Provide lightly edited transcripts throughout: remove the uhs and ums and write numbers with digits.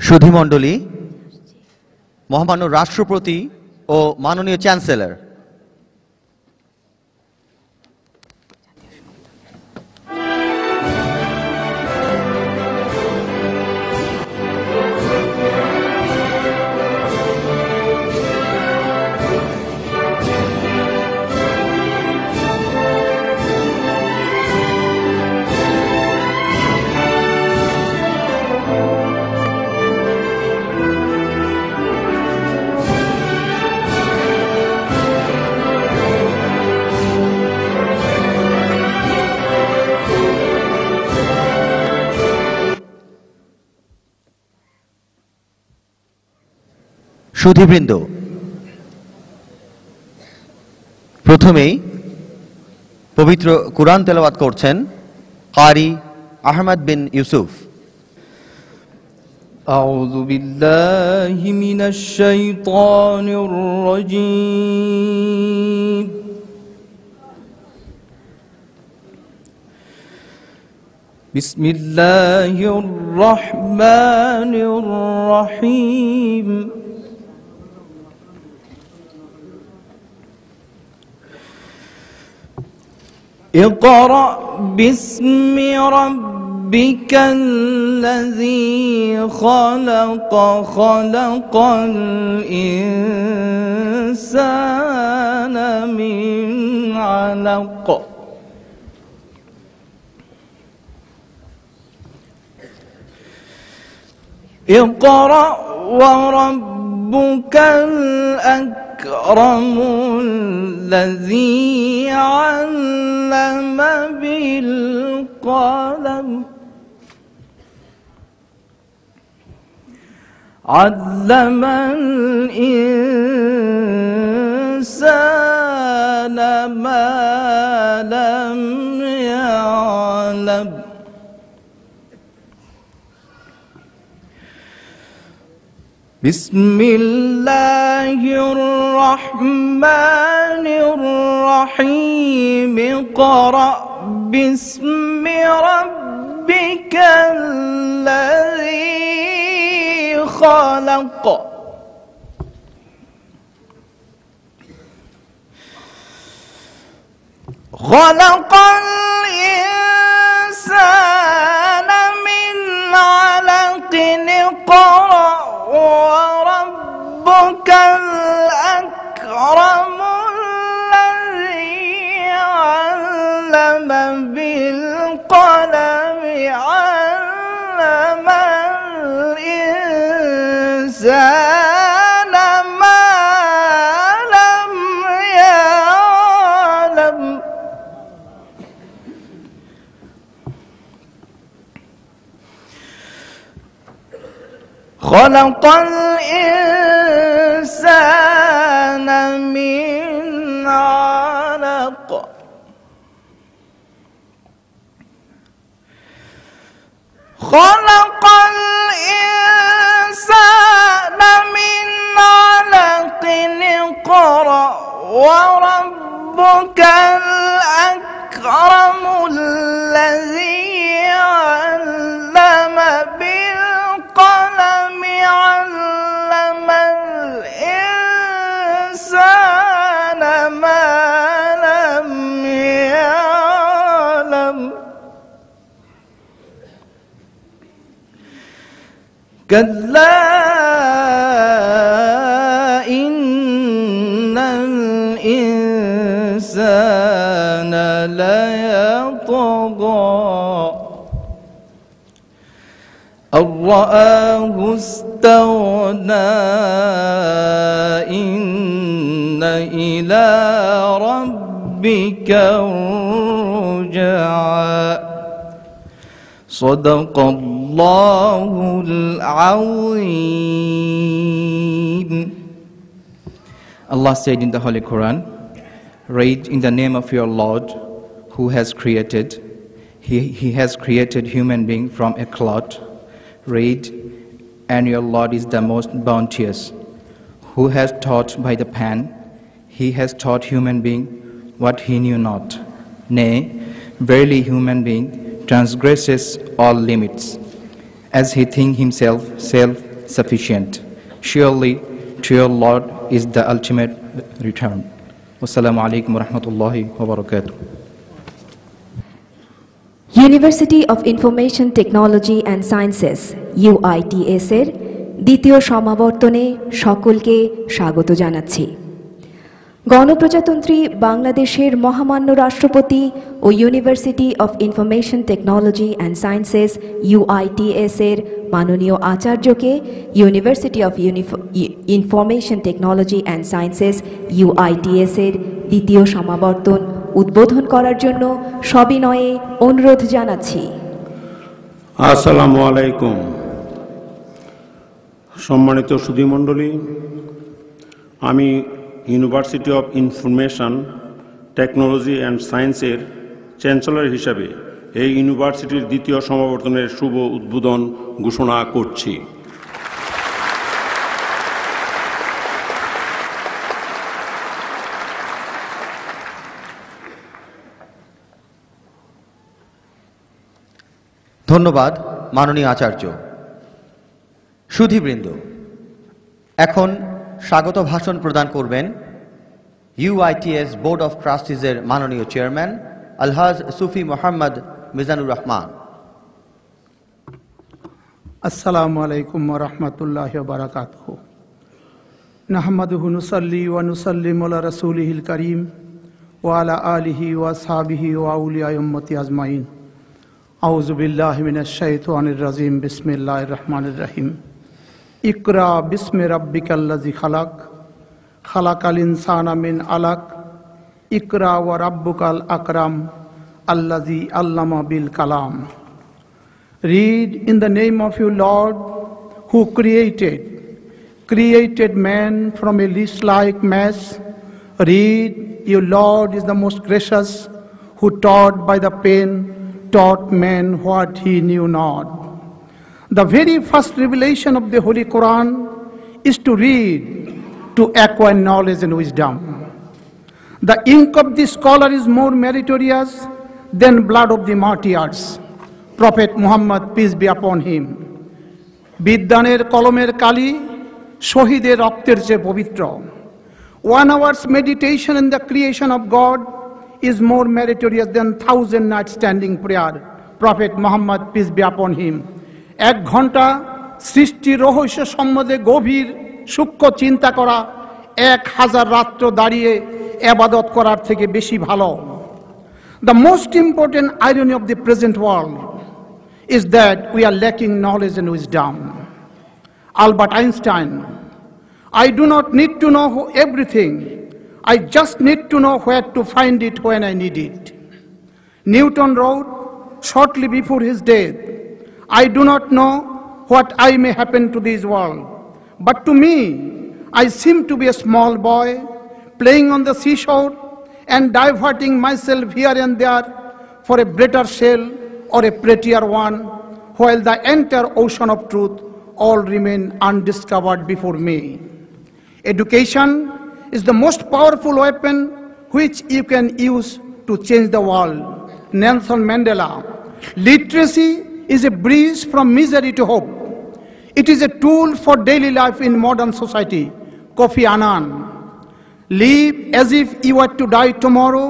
সুধীমণ্ডলী, মহামান্য রাষ্ট্রপতি ও মাননীয় চ্যান্সেলর, সুধীবৃন্দ, প্রথমেই পবিত্র কুরআন তেলাওয়াত করছেন কারি আহমদ বিন ইউসুফ। আউযু বিল্লাহি মিনাশ শাইতানির রাজীম। বিসমিল্লাহির রাহমানির রাহিম। اقرأ باسم ربك الذي خلق خلق الإنسان من علق اقرأ وربك الأكرم الذي علم بالقلم علم الإنسان ما لم يعلم بسم الله الرحمن الرحيم اقرأ باسم ربك الذي خلق خلق الإنسان من علق اقرأ وربك الأكرم الذي علم بالقلم علم الإنسان ما لم يعلم خلق الإنسان من علق خلق الإنسان من علق اقرأ وربك الأكرم الذي علم بالقلم علم الإنسان ما لم يعلم كلا إن الإنسان ليطغى أن رآه استغنى إن إلى ربك الرجعى صدق الله العظيم. Allah said in the Holy Quran, read in the name of your Lord who has created. He has created human being from a clot. Read, and your Lord is the most bounteous, who has taught by the pen. He has taught human being what he knew not. Nay, verily human being transgresses all limits, as he thinks himself sufficient. Surely, to your Lord is the ultimate return. Wassalamu alaikum wa rahmatullahi wa barakatuh. University of information technology and sciences UITS এর দ্বিতীয় সমাবর্তনে সকলকে স্বাগত জানাচ্ছি। গণপ্রজাতন্ত্রী বাংলাদেশের মহামান্য রাষ্ট্রপতি ও university of information technology and sciences UITS এর মাননীয় আচার্যকে university of information technology and sciences UITS এর দ্বিতীয় সমাবর্তন উদ্বোধন করার জন্য সবিনয়ে অনুরোধ জানাচ্ছি। আসসালামু আলাইকুম। সম্মানিত সুধীমণ্ডলী, আমি university of information technology and সায়েন্সের চ্যান্সেলর হিসাবে এই ইউনিভার্সিটির দ্বিতীয় সমাবর্তনের শুভ উদ্বোধন ঘোষণা করছি। ধন্যবাদ মাননীয় আচার্য। সুধীবৃন্দ, এখন স্বাগত ভাষণ প্রদান করবেন UITS বোর্ড অফ ট্রাস্টিজের মাননীয় চেয়ারম্যান আলহাজ সুফি মোহাম্মদ মিজানুর রহমান। আসসালামু আলাইকুম ওয়া রাহমাতুল্লাহি ওয়া বারাকাতুহু। নাহমাদুহু নুসাল্লি ওয়া নুসাল্লিমু আলা রাসূলিহিল কারীম ওয়া আলা আলিহি ওয়া আসহাবিহি ওয়া আউলিয়া উম্মতি আজমাইন। আউযু বিল্লাহি মিনাশ শাইতানির রাজিম। বিসমিল্লাহির রহমানির রহিম। ইকরা বিসমি রাব্বিকাল্লাযী খালাক, খালাকাল ইনসানা মিন আলাক, ইকরা ওয়া রাব্বুকাল আকরাম, আল্লাযী আল্লামা বিল কালাম। Read in the name of your Lord who created man from a least-like mass. Read, your Lord is the most gracious, who taught by the pen, taught man what he knew not. The very first revelation of the Holy Quran is to read, to acquire knowledge and wisdom. The ink of the scholar is more meritorious than blood of the martyrs. Prophet Muhammad, peace be upon him. বিদ্যানের কলমের কালি শহীদের রক্তের চেয়ে পবিত্র। 1 hour's meditation in the creation of God is more meritorious than 1,000 nights standing prayer. Prophet Muhammad, peace be upon him. 1 ঘন্টা সৃষ্টির রহস্য সম্বন্ধে গভীর সূক্ষ্ম চিন্তা করা 1000 রাত্র দাঁড়িয়ে ইবাদত করার থেকে বেশি ভালো। The most important irony of the present world is that we are lacking knowledge and wisdom. Albert Einstein, I do not need to know everything. I just need to know where to find it when I need it. Newton wrote shortly before his death, I do not know what I may happen to this world, but to me, I seem to be a small boy playing on the seashore and diverting myself here and there for a better shell or a prettier one, while the entire ocean of truth all remain undiscovered before me. Education is the most powerful weapon which you can use to change the world. Nelson Mandela. Literacy is a bridge from misery to hope. It is a tool for daily life in modern society. Kofi Annan. Live as if you were to die tomorrow.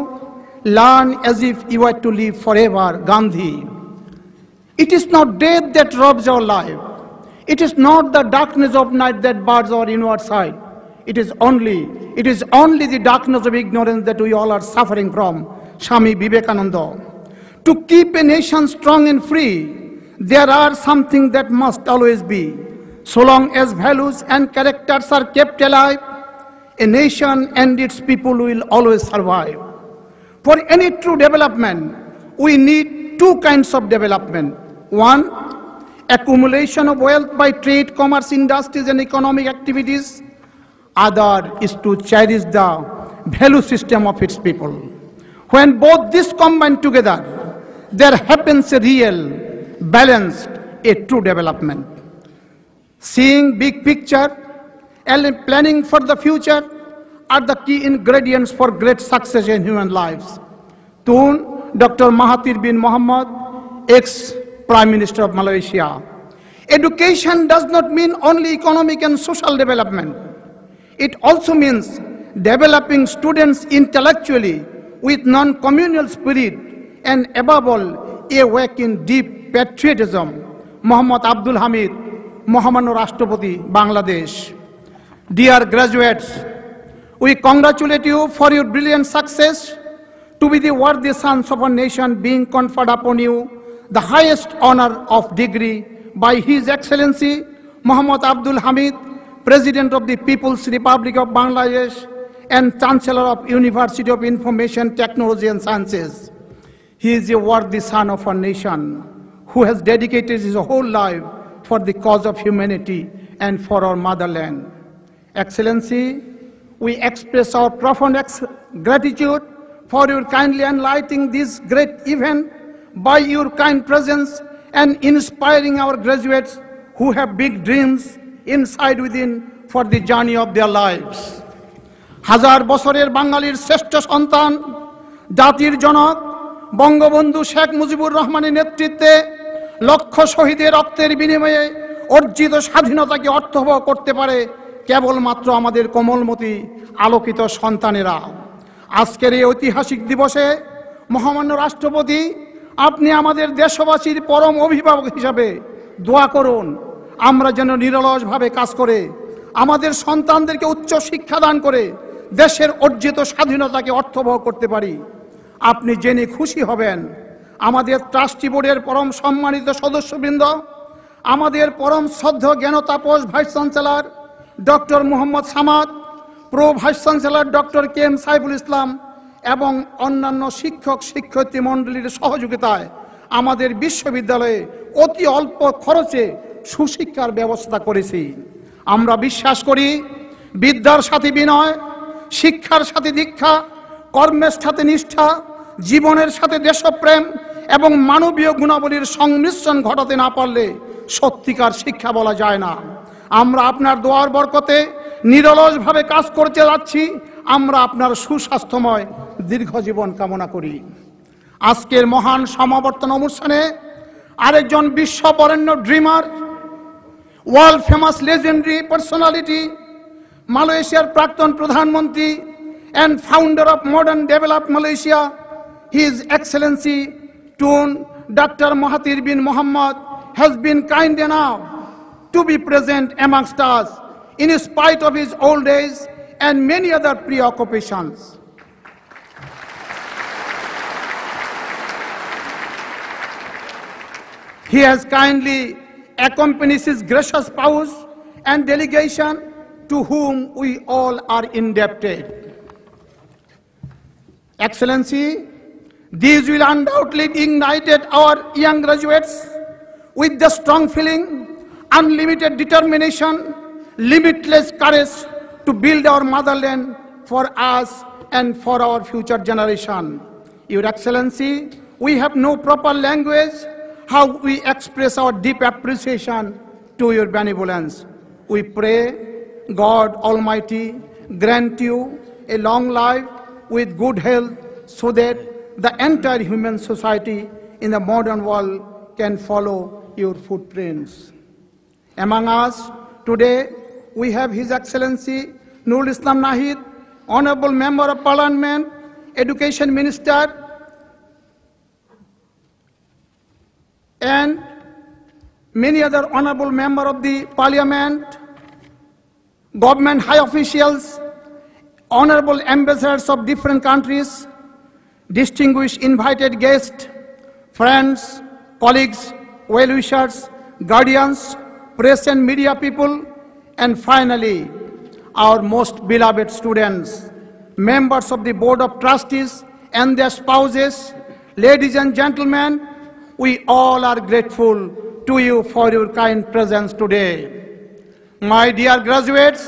Learn as if you were to live forever. Gandhi. It is not death that robs our life. It is not the darkness of night that bars our inward sight. It is only the darkness of ignorance that we all are suffering from. Swami Vivekananda. To keep a nation strong and free, there are something that must always be. So long as values and characters are kept alive, a nation and its people will always survive. For any true development, we need 2 kinds of development. 1, accumulation of wealth by trade, commerce, industries, and economic activities. Other is to cherish the value system of its people. When both these combine together, there happens a real, balanced, a true development. Seeing big picture and planning for the future are the key ingredients for great success in human lives. Tun Dr. Mahathir bin Mohamad, ex-Prime Minister of Malaysia. Education does not mean only economic and social development. It also means developing students intellectually with non-communal spirit and above all, awake in deep patriotism. Muhammad Abdul Hamid, Mohammed Rashtrapati, Bangladesh. Dear graduates, we congratulate you for your brilliant success to be the worthy sons of a nation being conferred upon you the highest honor of degree by His Excellency Muhammad Abdul Hamid, President of the People's Republic of Bangladesh and Chancellor of University of Information Technology and Sciences. He is a worthy son of our nation who has dedicated his whole life for the cause of humanity and for our motherland. Excellency, we express our profound gratitude for your kindly enlightening this great event by your kind presence and inspiring our graduates who have big dreams inside within for the journey of their lives. হাজার বছরের বাঙালির শ্রেষ্ঠ সন্তান, জাতির জনক বঙ্গবন্ধু শেখ মুজিবুর রহমানের নেতৃত্বে লক্ষ শহীদের রক্তের বিনিময়ে অর্জিত স্বাধীনতাকে অর্থবহ করতে পারে কেবলমাত্র আমাদের কোমলমতি আলোকিত সন্তানেরা। আজকের এই ঐতিহাসিক দিবসে মহামান্য রাষ্ট্রপতি, আপনি আমাদের দেশবাসীর পরম অভিভাবক হিসাবে দোয়া করুন আমরা যেন নিরলসভাবে কাজ করে আমাদের সন্তানদেরকে উচ্চ শিক্ষা দান করে দেশের অর্জিত স্বাধীনতাকে অর্থবহ করতে পারি। আপনি জেনে খুশি হবেন আমাদের ট্রাস্টি বোর্ডের পরম সম্মানিত সদস্যবৃন্দ, আমাদের পরম শ্রদ্ধেয় জ্ঞানতাপস vice chancellor doctor Mohammad Samad, pro vice chancellor doctor K M Saiful Islam এবং অন্যান্য শিক্ষক শিক্ষয়িত্রী মণ্ডলীর সহযোগিতায় আমাদের বিশ্ববিদ্যালয়ে অতি অল্প খরচে সুশিক্ষার ব্যবস্থা করেছি। আমরা বিশ্বাস করি বিদ্যার সাথে বিনয়, শিক্ষার সাথে দীক্ষা, কর্মের সাথে নিষ্ঠা, জীবনের সাথে দেশপ্রেম এবং মানবীয় গুণাবলীর সংমিশ্রণ ঘটাতে না পারলে সত্যিকার শিক্ষা বলা যায় না। আমরা আপনার দোয়ার বরকতে নিরলসভাবে কাজ করতে যাচ্ছি। আমরা আপনার সুস্বাস্থ্যময় দীর্ঘ জীবন কামনা করি। আজকের মহান সমাবর্তন অনুষ্ঠানে আরেকজন বিশ্ব বরেণ্য dreamer, world famous legendary personality, মালয়েশিয়ার প্রাক্তন প্রধানমন্ত্রী and founder of modern developed Malaysia, His Excellency Tun Dr. Mahathir bin Mohamad has been kind enough to be present amongst us in spite of his old age and many other preoccupations. He has kindly accompanied his gracious spouse and delegation to whom we all are indebted. Excellency, these will undoubtedly ignite our young graduates with the strong feeling, unlimited determination, limitless courage to build our motherland for us and for our future generation. Your Excellency, we have no proper language how we express our deep appreciation to your benevolence. We pray God Almighty grant you a long life with good health so that the entire human society in the modern world can follow your footprints. Among us today we have His Excellency Nurul Islam Nahid, Honorable Member of Parliament, Education Minister, and many other honorable members of the Parliament, government high officials, honorable ambassadors of different countries, distinguished invited guests, friends, colleagues, well-wishers, guardians, press and media people, and finally, our most beloved students, members of the Board of Trustees and their spouses, ladies and gentlemen, we all are grateful to you for your kind presence today. My dear graduates,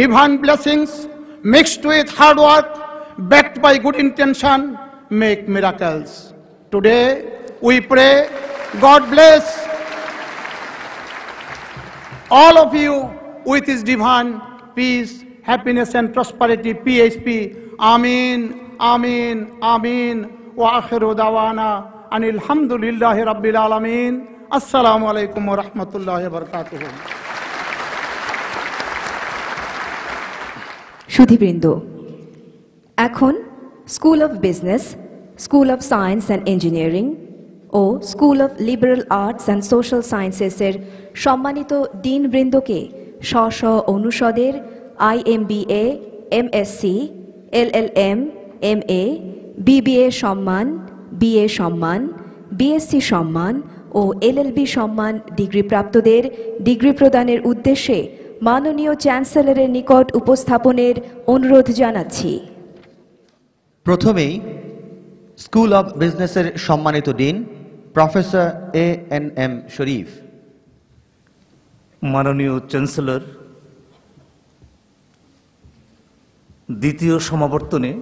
divine blessings mixed with hard work, backed by good intention, make miracles. Today, we pray, God bless all of you with His divine peace, happiness and prosperity, PHP. Amin, Amin, Amin. Wa akhiru dawana anil hamdulillahi rabbil alamin. Assalamu alaikum wa rahmatullahi wa barakatuh. সুধীবৃন্দ, এখন school of business, school of science and engineering ও school of liberal arts and social সায়েন্সেসের সম্মানিত ডিনবৃন্দকে স্ব স্ব অনুষদের IMBA, MSc, LLM, MA, BBA সম্মান, BA সম্মান, BSc সম্মান ও LLB সম্মান ডিগ্রিপ্রাপ্তদের ডিগ্রি প্রদানের উদ্দেশ্যে মাননীয় চ্যান্সেলরের নিকট উপস্থাপনের অনুরোধ জানাচ্ছি। প্রথমেই স্কুল অব বিজনেসের সম্মানিত ডিন প্রফেসর ANM শরীফ। মাননীয় চ্যান্সেলর, দ্বিতীয় সমাবর্তনে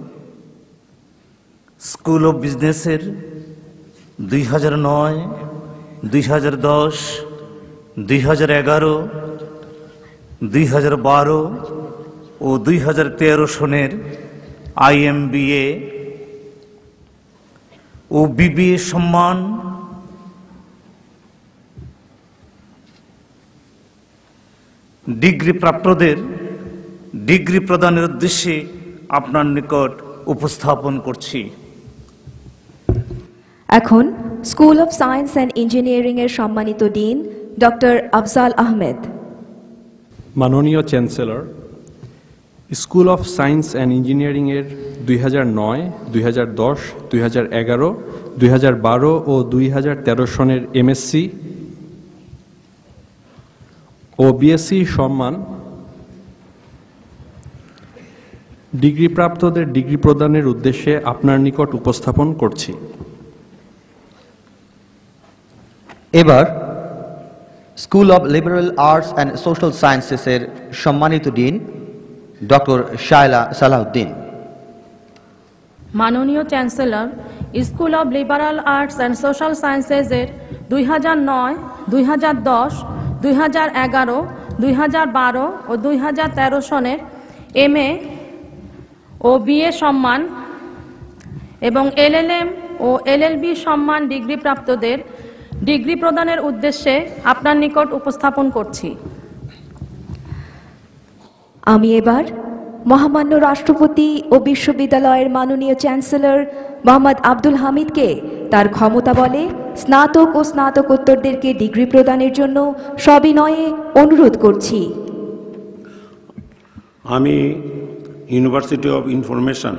স্কুল অব বিজনেসের 2009, 2010, 2011, 2012 ও 2013 সনের IMBA ও BBA সম্মান ডিগ্রি প্রাপ্তদের ডিগ্রি প্রদানের উদ্দেশ্যে আপনার নিকট উপস্থাপন করছি। এখন school of science and engineering এর সম্মানিত ডিন ডক্টর আফজাল আহমেদ। মাননীয় chancellor, school of science and ইঞ্জিনিয়ারিংয়ের 2009, 2010, 2011, 2012 ও 2013 সনের MSc ও BSc সম্মান ডিগ্রিপ্রাপ্তদের ডিগ্রি প্রদানের উদ্দেশ্যে আপনার নিকট উপস্থাপন করছি। এবার school of liberal arts and social সায়েন্সেসের সম্মানিত ডিন ডক্টর শায়লা সালাউদ্দিন। মাননীয় chancellor, school of liberal arts and social সায়েন্সেসের 2009, 2010, 2011, 2012 ও 2013 সনের MA ও BA সম্মান এবং LLM ও LLB সম্মান ডিগ্রিপ্রাপ্তদের ডিগ্রি প্রদানের উদ্দেশ্যে আপনার নিকট উপস্থাপন করছি। আমি এবার মহামান্য রাষ্ট্রপতি ও বিশ্ববিদ্যালয়ের মাননীয় চ্যান্সেলর মোহাম্মদ আব্দুল হামিদকে তার ক্ষমতা বলে স্নাতক ও স্নাতকোত্তরদেরকে ডিগ্রি প্রদানের জন্য সবিনয়ে অনুরোধ করছি। আমি university of information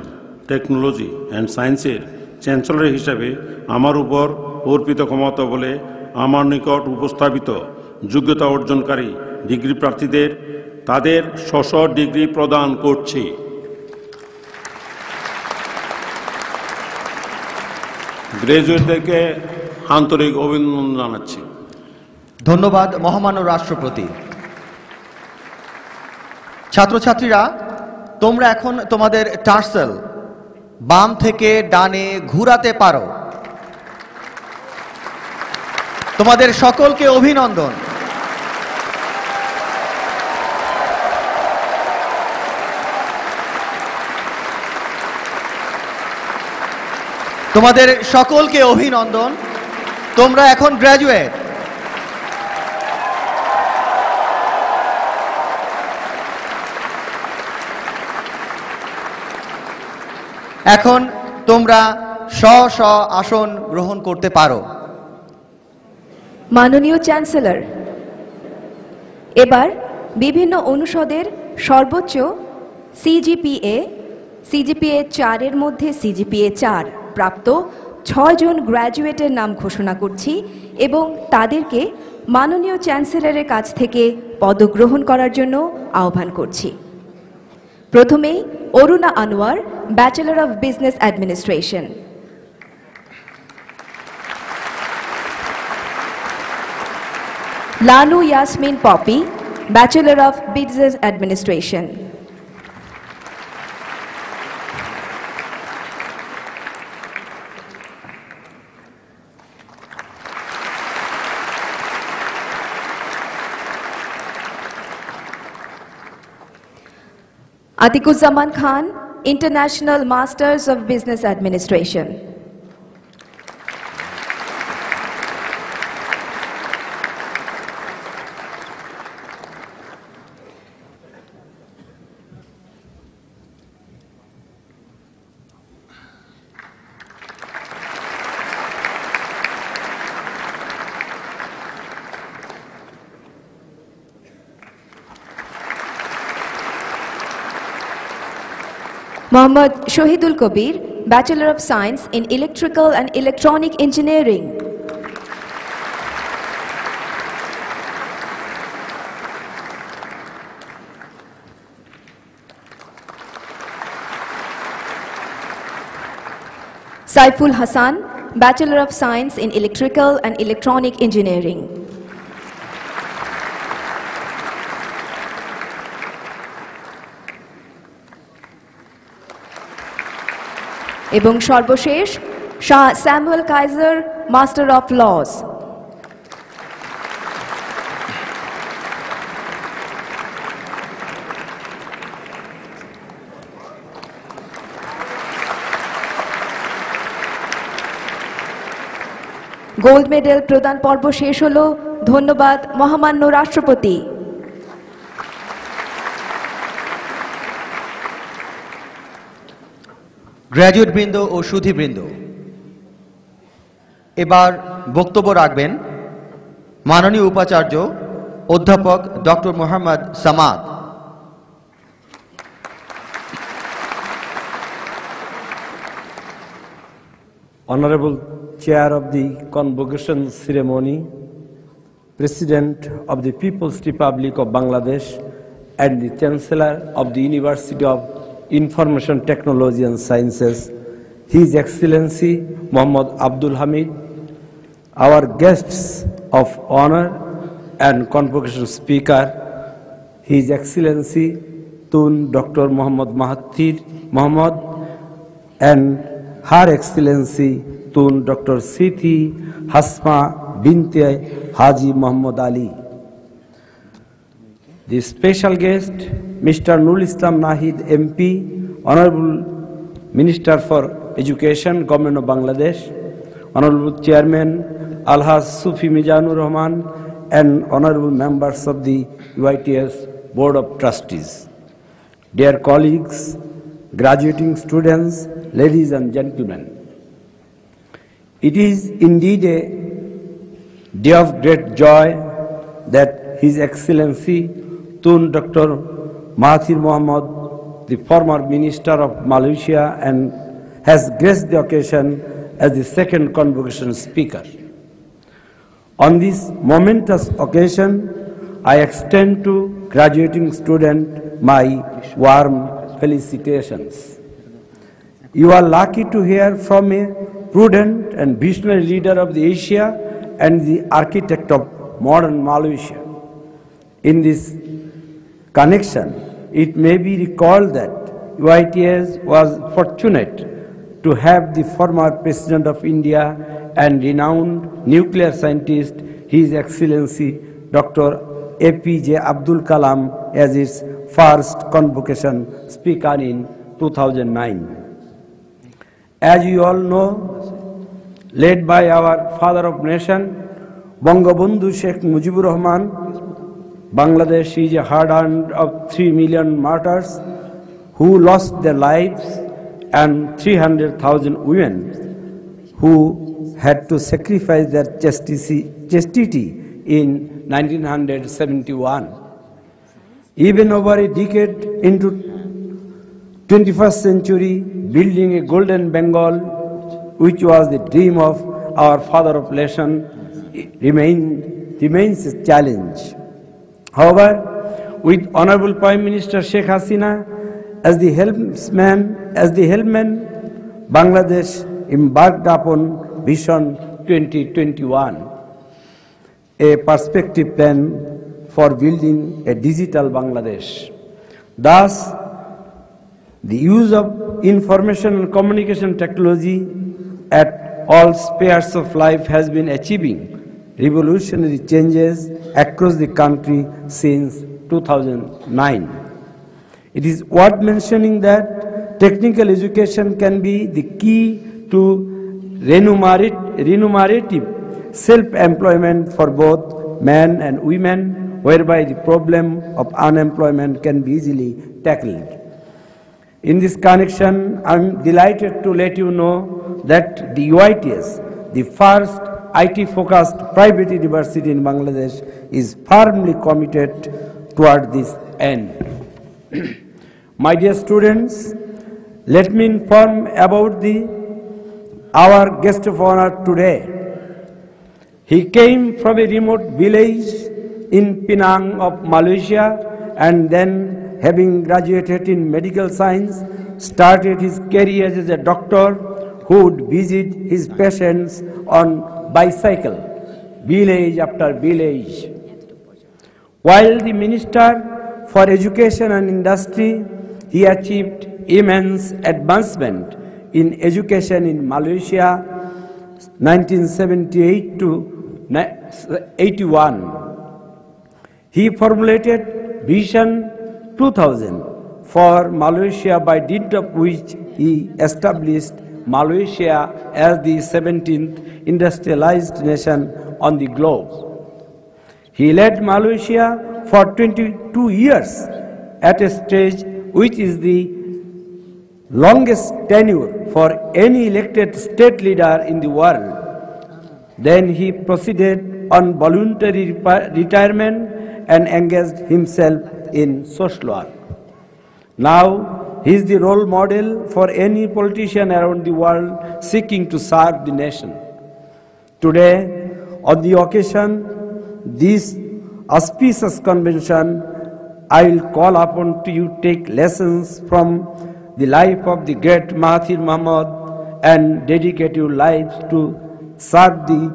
technology and সায়েন্সের চ্যান্সেলর হিসাবে আমার উপর অর্পিত ক্ষমতা বলে আমার নিকট উপস্থাপিত যোগ্যতা অর্জনকারী ডিগ্রি প্রার্থীদের তাদের স্ব ডিগ্রি প্রদান করছি। গ্রাজুয়েটদেরকে আন্তরিক অভিনন্দন জানাচ্ছি। ধন্যবাদ মহামান্য রাষ্ট্রপতি। ছাত্রছাত্রীরা, তোমরা এখন তোমাদের টার্সেল বাম থেকে ডানে ঘুরাতে পারো। তোমাদের সকলকে অভিনন্দন। তোমাদের সকলকে অভিনন্দন। তোমরা এখন গ্র্যাজুয়েট। এখন তোমরা স্ব আসন গ্রহণ করতে পারো। মাননীয় চ্যান্সেলর, এবার বিভিন্ন অনুষদের সর্বোচ্চ CGPA 4-এর মধ্যে CGPA 4 প্রাপ্ত 6 জন গ্র্যাজুয়েটের নাম ঘোষণা করছি এবং তাদেরকে মাননীয় চ্যান্সেলরের কাছ থেকে পদক গ্রহণ করার জন্য আহ্বান করছি। প্রথমেই Aruna Anwar, bachelor of business administration. Lanu Yasmin Popy, bachelor of business administration. Atiquzzzaman Khan, International Masters of Business Administration. Mohammad Shohidul Kabir, Bachelor of Science in Electrical and Electronic Engineering. Saiful Hassan, Bachelor of Science in Electrical and Electronic Engineering. এবং সর্বশেষ Shah Samuel Kaiser, master of laws. Gold medal প্রদান পর্ব শেষ হলো। ধন্যবাদ মহামান্য রাষ্ট্রপতি। Graduate বৃন্দ ও সুধীবৃন্দ, এবার বক্তব্য রাখবেন মাননীয় উপাচার্য অধ্যাপক doctor Mohammad Samad. Honorable Chair of the Convocation Ceremony, President of the People's Republic of Bangladesh and the Chancellor of the University of Information Technology and Sciences, His Excellency Muhammad Abdul Hamid, our guests of honor and Convocation Speaker, His Excellency Tun Dr. Muhammad Mahathir Mohamad, and Her Excellency Tun Dr. Siti Hasma Binte Haji Muhammad Ali. The special guest, Mr. Nurul Islam Nahid MP, Honorable Minister for Education, Government of Bangladesh, Honorable Chairman Alhaj Sufi Mizanur Rahman, and Honorable members of the UITS Board of Trustees. Dear colleagues, graduating students, ladies and gentlemen, it is indeed a day of great joy that His Excellency Tun Dr. Mahathir Mohamad, the former Minister of Malaysia, and has graced the occasion as the second Convocation Speaker. On this momentous occasion, I extend to graduating students my warm felicitations. You are lucky to hear from a prudent and visionary leader of the Asia and the architect of modern Malaysia. In this connection, it may be recalled that UITS was fortunate to have the former President of India and renowned nuclear scientist, His Excellency Dr. APJ Abdul Kalam, as its first Convocation Speaker in 2009. As you all know, led by our Father of Nation, Bangabandhu Sheikh Mujibur Rahman, Bangladesh is a hard-earned of 3 million martyrs who lost their lives and 300,000 women who had to sacrifice their chastity in 1971. Even over a decade into 21st century, building a golden Bengal, which was the dream of our father of nation, remains a challenge. However, with Honorable Prime Minister Sheikh Hasina as the helmsman, Bangladesh embarked upon Vision 2021, a perspective plan for building a digital Bangladesh. Thus, the use of information and communication technology at all spheres of life has been achieving revolutionary changes across the country since 2009. It is worth mentioning that technical education can be the key to remunerative self-employment for both men and women, whereby the problem of unemployment can be easily tackled. In this connection, I am delighted to let you know that the UITS, the first IT-focused private university in Bangladesh, is firmly committed toward this end. My dear students, Let me inform about our guest of honor today. He came from a remote village in Penang of Malaysia, and then, having graduated in medical science, started his career as a doctor who would visit his patients on bicycle, village after village. While the Minister for Education and Industry, he achieved immense advancement in education in Malaysia 1978 to 81. He formulated Vision 2000 for Malaysia, by dint of which he established Malaysia as the 17th industrialized nation on the globe. He led Malaysia for 22 years at a stage which is the longest tenure for any elected state leader in the world. Then he proceeded on voluntary retirement and engaged himself in social work. Now he is the role model for any politician around the world seeking to serve the nation. Today, on the occasion this auspicious convention, I will call upon to you take lessons from the life of the great Mahathir Mohamad and dedicate your lives to serve the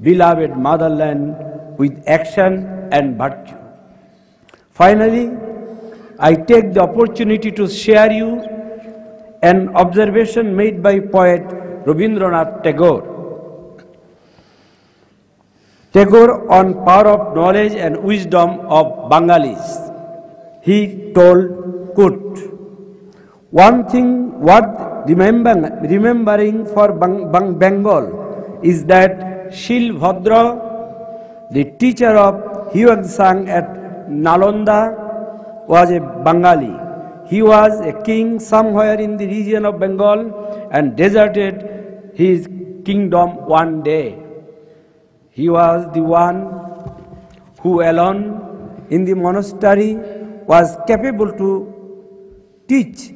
beloved motherland with action and virtue. Finally, I take the opportunity to share you an observation made by poet Rabindranath Tagore. Tagore on power of knowledge and wisdom of Bengalis. He told, quote, "One thing worth remembering for Bengal is that Shilbhadra, the teacher of Huangsang at Nalanda, was a Bengali. He was a king somewhere in the region of Bengal and deserted his kingdom one day. He was the one who alone in the monastery was capable to teach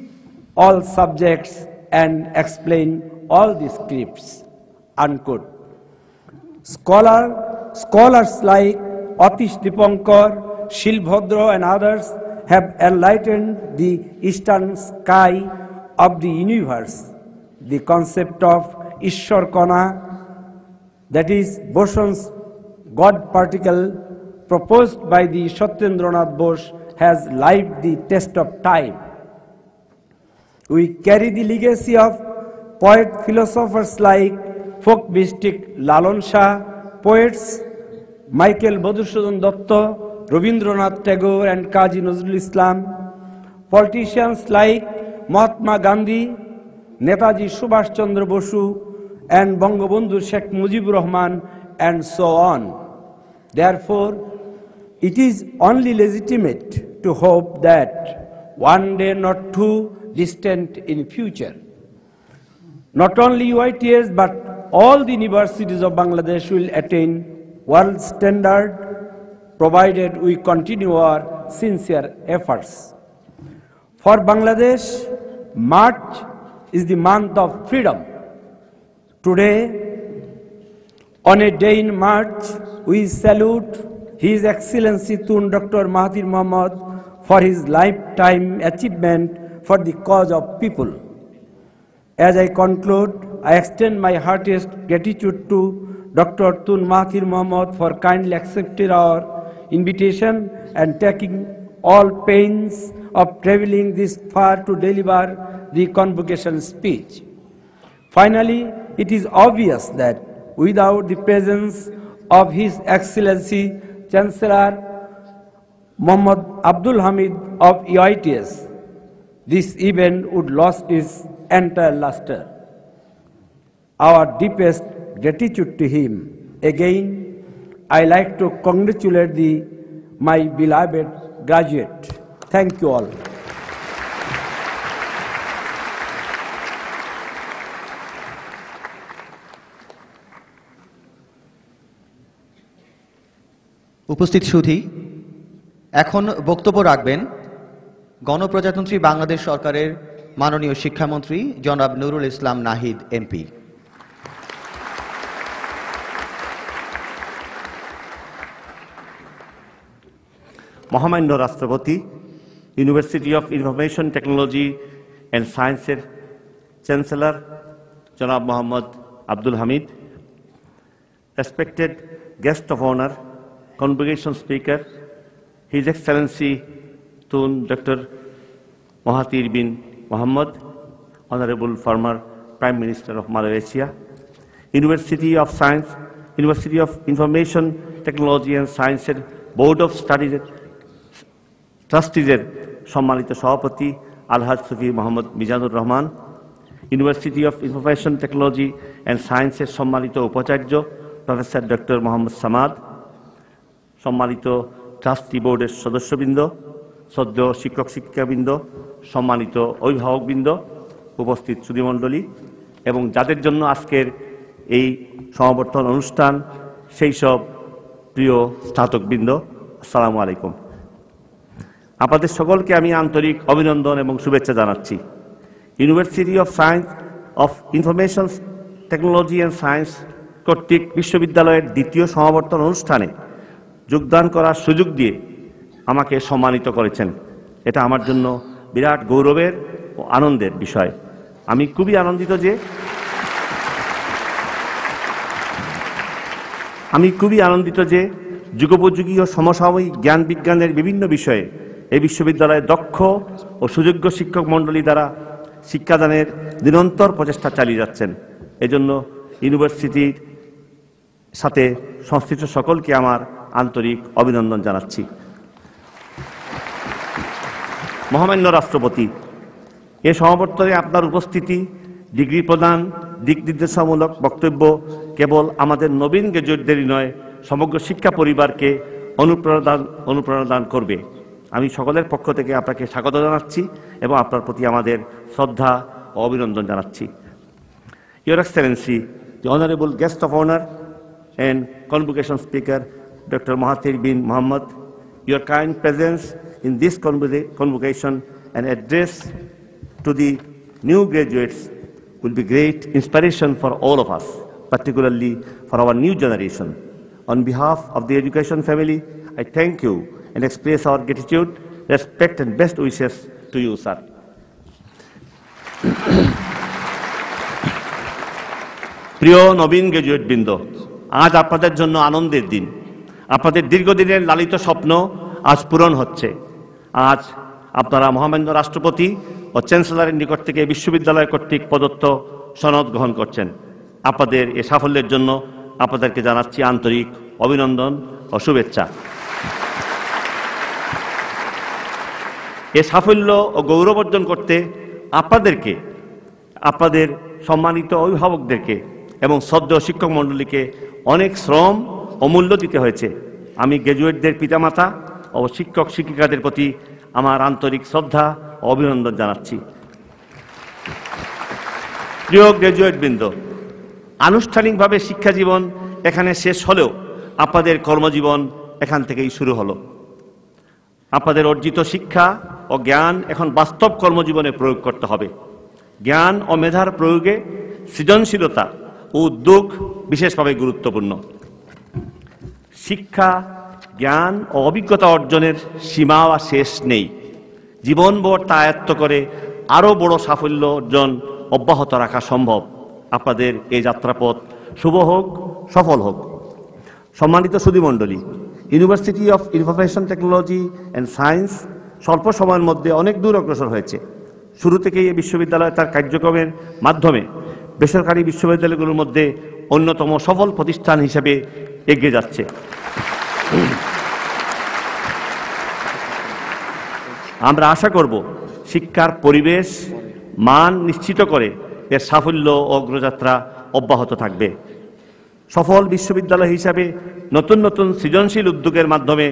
all subjects and explain all the scripts." Unquote. Scholars like Atish Dipankar, Shilbhadra and others have enlightened the eastern sky of the universe. The concept of Ishwar Kana, that is Bosch's God particle, proposed by the Satyendranath Bose, has lived the test of time. We carry the legacy of poet-philosophers like folk mystic Lalon Shah, poets Michael Madhusudan Datta, Rabindranath Tagore and Kazi Nazrul Islam, politicians like Mahatma Gandhi, Netaji Subhash Chandra Bosu, and Bangabandhu Sheikh Mujibur Rahman, and so on. Therefore, it is only legitimate to hope that one day not too distant in future, not only UITS but all the universities of Bangladesh will attain world standard, provided we continue our sincere efforts. For Bangladesh, March is the month of freedom. Today, on a day in March, we salute His Excellency Tun Dr. Mahathir Mohamad for his lifetime achievement for the cause of people. As I conclude, I extend my heartiest gratitude to Dr. Tun Mahathir Mohamad for kindly accepting our invitation and taking all pains of traveling this far to deliver the convocation speech. Finally, it is obvious that without the presence of His Excellency Chancellor Muhammad Abdul Hamid of UITS, this event would lost its entire luster. Our deepest gratitude to him. Again, I like to congratulate my beloved graduate. Thank you all. উপস্থিত সুধী, এখন বক্তব্য রাখবেন গণপ্রজাতন্ত্রী বাংলাদেশ সরকারের মাননীয় শিক্ষামন্ত্রী জনাব Nurul Islam Nahid MP. মহামান্য রাষ্ট্রপতি, university of information technology and সায়েন্সের চ্যান্সেলর জনাব Mohammad Abdul Hamid, respected guest of honor, convocation speaker, His Excellency Tun Dr. Mahathir bin Mohamad, Honorable former Prime Minister of Malaysia, University of Science, University of Information Technology and Science Board of Studies Trustees সম্মানিত সভাপতি Alhaj Sufi Mohammad Mizanur Rahman, university of information technology and সায়েন্সের সম্মানিত উপাচার্য professor doctor Mohammad Samad, সম্মানিত trustee বোর্ডের সদস্যবৃন্দ, শ্রদ্ধেয় শিক্ষক শিক্ষিকাবৃন্দ, সম্মানিত অভিভাবকবৃন্দ, উপস্থিত সুধীমণ্ডলী এবং যাদের জন্য আজকের এই সমাবর্তন অনুষ্ঠান, সেই সব প্রিয় স্নাতকবৃন্দ, আসসালামু আলাইকুম। আপনাদের সকলকে আমি আন্তরিক অভিনন্দন এবং শুভেচ্ছা জানাচ্ছি। University of science of information technology and science কর্তৃক বিশ্ববিদ্যালয়ের দ্বিতীয় সমাবর্তন অনুষ্ঠানে যোগদান করার সুযোগ দিয়ে আমাকে সম্মানিত করেছেন। এটা আমার জন্য বিরাট গৌরবের ও আনন্দের বিষয়। আমি খুবই আনন্দিত যে যুগোপযোগী ও সমসাময়িক জ্ঞান বিজ্ঞানের বিভিন্ন বিষয়ে এই বিশ্ববিদ্যালয়ে দক্ষ ও সুযোগ্য শিক্ষক মণ্ডলী দ্বারা শিক্ষাদানের নিরন্তর প্রচেষ্টা চালিয়ে যাচ্ছেন। এজন্য ইউনিভার্সিটির সাথে সংশ্লিষ্ট সকলকে আমার আন্তরিক অভিনন্দন জানাচ্ছি। মহামান্য রাষ্ট্রপতি, এ সমাবর্তনে আপনার উপস্থিতি, ডিগ্রি প্রদান, দিক নির্দেশামূলক বক্তব্য কেবল আমাদের নবীন গ্র্যাজুয়েটদেরই নয়, সমগ্র শিক্ষা পরিবারকে অনুপ্রেরণা দান করবে। আমি সকলের পক্ষ থেকে আপনাকে স্বাগত জানাচ্ছি এবং আপনার প্রতি আমাদের শ্রদ্ধা ও অভিনন্দন জানাচ্ছি। Your Excellency, the Honorable Guest of Honor and Convocation Speaker, Dr. Mahathir bin Mohamad, your kind presence in this convocation and address to the new graduates will be great inspiration for all of us, particularly for our new generation. On behalf of the education family, I thank you and express our gratitude, respect and best wishes to you, sir. প্রিয় নবীন graduate বৃন্দ, আজ আপনাদের জন্য আনন্দের দিন। আপনাদের দীর্ঘদিনের লালিত স্বপ্ন আজ পূরণ হচ্ছে। আজ আপনারা মহামান্য রাষ্ট্রপতি ও চ্যান্সেলরের নিকট থেকে বিশ্ববিদ্যালয় কর্তৃক প্রদত্ত সনদ গ্রহণ করছেন। আপনাদের এ সাফল্যের জন্য আপনাদেরকে জানাচ্ছি আন্তরিক অভিনন্দন ও শুভেচ্ছা। এ সাফল্য ও গৌরব অর্জন করতে আপনাদেরকে, আপনাদের সম্মানিত অভিভাবকদেরকে এবং শ্রদ্ধেয় শিক্ষক মণ্ডলীকে অনেক শ্রম ও মূল্য দিতে হয়েছে। আমি গ্র্যাজুয়েটদের পিতামাতা ও শিক্ষক শিক্ষিকাদের প্রতি আমার আন্তরিক শ্রদ্ধা ও অভিনন্দন জানাচ্ছি। প্রিয় গ্র্যাজুয়েটবৃন্দ, আনুষ্ঠানিকভাবে শিক্ষা জীবন এখানে শেষ হলেও আপনাদের কর্মজীবন এখান থেকেই শুরু হলো। আপনাদের অর্জিত শিক্ষা ও জ্ঞান এখন বাস্তব কর্মজীবনে প্রয়োগ করতে হবে। জ্ঞান ও মেধার প্রয়োগে সৃজনশীলতা ও উদ্যোগ বিশেষভাবে গুরুত্বপূর্ণ। শিক্ষা, জ্ঞান ও অভিজ্ঞতা অর্জনের সীমা বা শেষ নেই। জীবনভর তা আয়ত্ত করে আরও বড় সাফল্য অর্জন অব্যাহত রাখা সম্ভব। আপনাদের এই যাত্রাপথ শুভ হোক, সফল হোক। সম্মানিত সুধীমণ্ডলী, university of information technology and science স্বল্প সময়ের মধ্যে অনেক দূর অগ্রসর হয়েছে। শুরু থেকেই এই বিশ্ববিদ্যালয় তার কার্যক্রমের মাধ্যমে বেসরকারি বিশ্ববিদ্যালয়গুলোর মধ্যে অন্যতম সফল প্রতিষ্ঠান হিসেবে এগিয়ে যাচ্ছে। আমরা আশা করব শিক্ষার পরিবেশ মান নিশ্চিত করে এর সাফল্য ও অগ্রযাত্রা অব্যাহত থাকবে। সফল বিশ্ববিদ্যালয় হিসাবে নতুন নতুন সৃজনশীল উদ্যোগের মাধ্যমে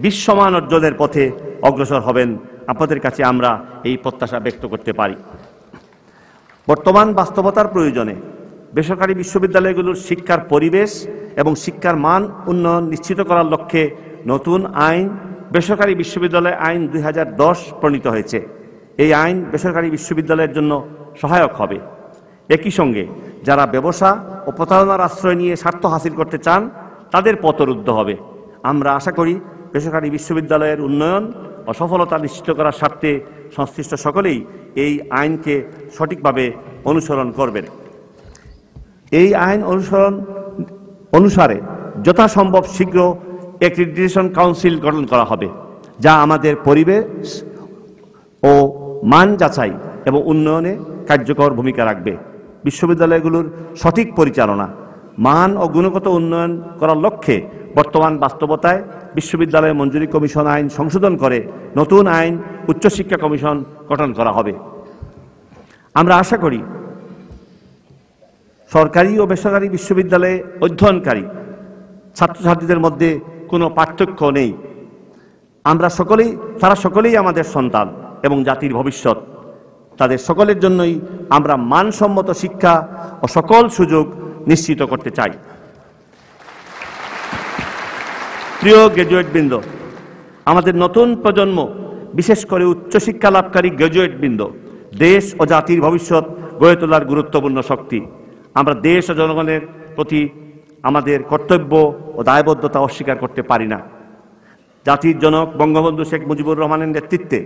বিশ্বমান অর্জনের পথে অগ্রসর হবেন। আপনাদের কাছে আমরা এই প্রত্যাশা ব্যক্ত করতে পারি। বর্তমান বাস্তবতার প্রয়োজনে বেসরকারি বিশ্ববিদ্যালয়গুলোর শিক্ষার পরিবেশ এবং শিক্ষার মান উন্নয়ন নিশ্চিত করার লক্ষ্যে নতুন আইন, বেসরকারি বিশ্ববিদ্যালয় আইন 2010 প্রণীত হয়েছে। এই আইন বেসরকারি বিশ্ববিদ্যালয়ের জন্য সহায়ক হবে। একই সঙ্গে যারা ব্যবসা ও প্রতারণার আশ্রয় নিয়ে স্বার্থ হাসিল করতে চান তাদের পথরুদ্ধ হবে। আমরা আশা করি বেসরকারি বিশ্ববিদ্যালয়ের উন্নয়ন ও সফলতা নিশ্চিত করার স্বার্থে সংশ্লিষ্ট সকলেই এই আইনকে সঠিকভাবে অনুসরণ করবেন। এই আইন অনুসারে যথাসম্ভব শীঘ্র অ্যাক্রিডিটেশন কাউন্সিল গঠন করা হবে, যা আমাদের পরিবেশ ও মান যাচাই এবং উন্নয়নে কার্যকর ভূমিকা রাখবে। বিশ্ববিদ্যালয়গুলোর সঠিক পরিচালনা, মান ও গুণগত উন্নয়ন করার লক্ষ্যে বর্তমান বাস্তবতায় বিশ্ববিদ্যালয় মঞ্জুরি কমিশন আইন সংশোধন করে নতুন আইন উচ্চশিক্ষা কমিশন গঠন করা হবে। আমরা আশা করি সরকারি ও বেসরকারি বিশ্ববিদ্যালয়ে অধ্যয়নকারী ছাত্রছাত্রীদের মধ্যে কোনো পার্থক্য নেই। তারা সকলেই আমাদের সন্তান এবং জাতির ভবিষ্যৎ। তাদের সকলের জন্যই আমরা মানসম্মত শিক্ষা ও সকল সুযোগ নিশ্চিত করতে চাই। প্রিয় গ্র্যাজুয়েটবৃন্দ, আমাদের নতুন প্রজন্ম, বিশেষ করে উচ্চশিক্ষা লাভকারী গ্র্যাজুয়েটবৃন্দ দেশ ও জাতির ভবিষ্যৎ গড়ে তোলার গুরুত্বপূর্ণ শক্তি। আমরা দেশ ও জনগণের প্রতি আমাদের কর্তব্য ও দায়বদ্ধতা অস্বীকার করতে পারি না। জাতির জনক বঙ্গবন্ধু শেখ মুজিবুর রহমানের নেতৃত্বে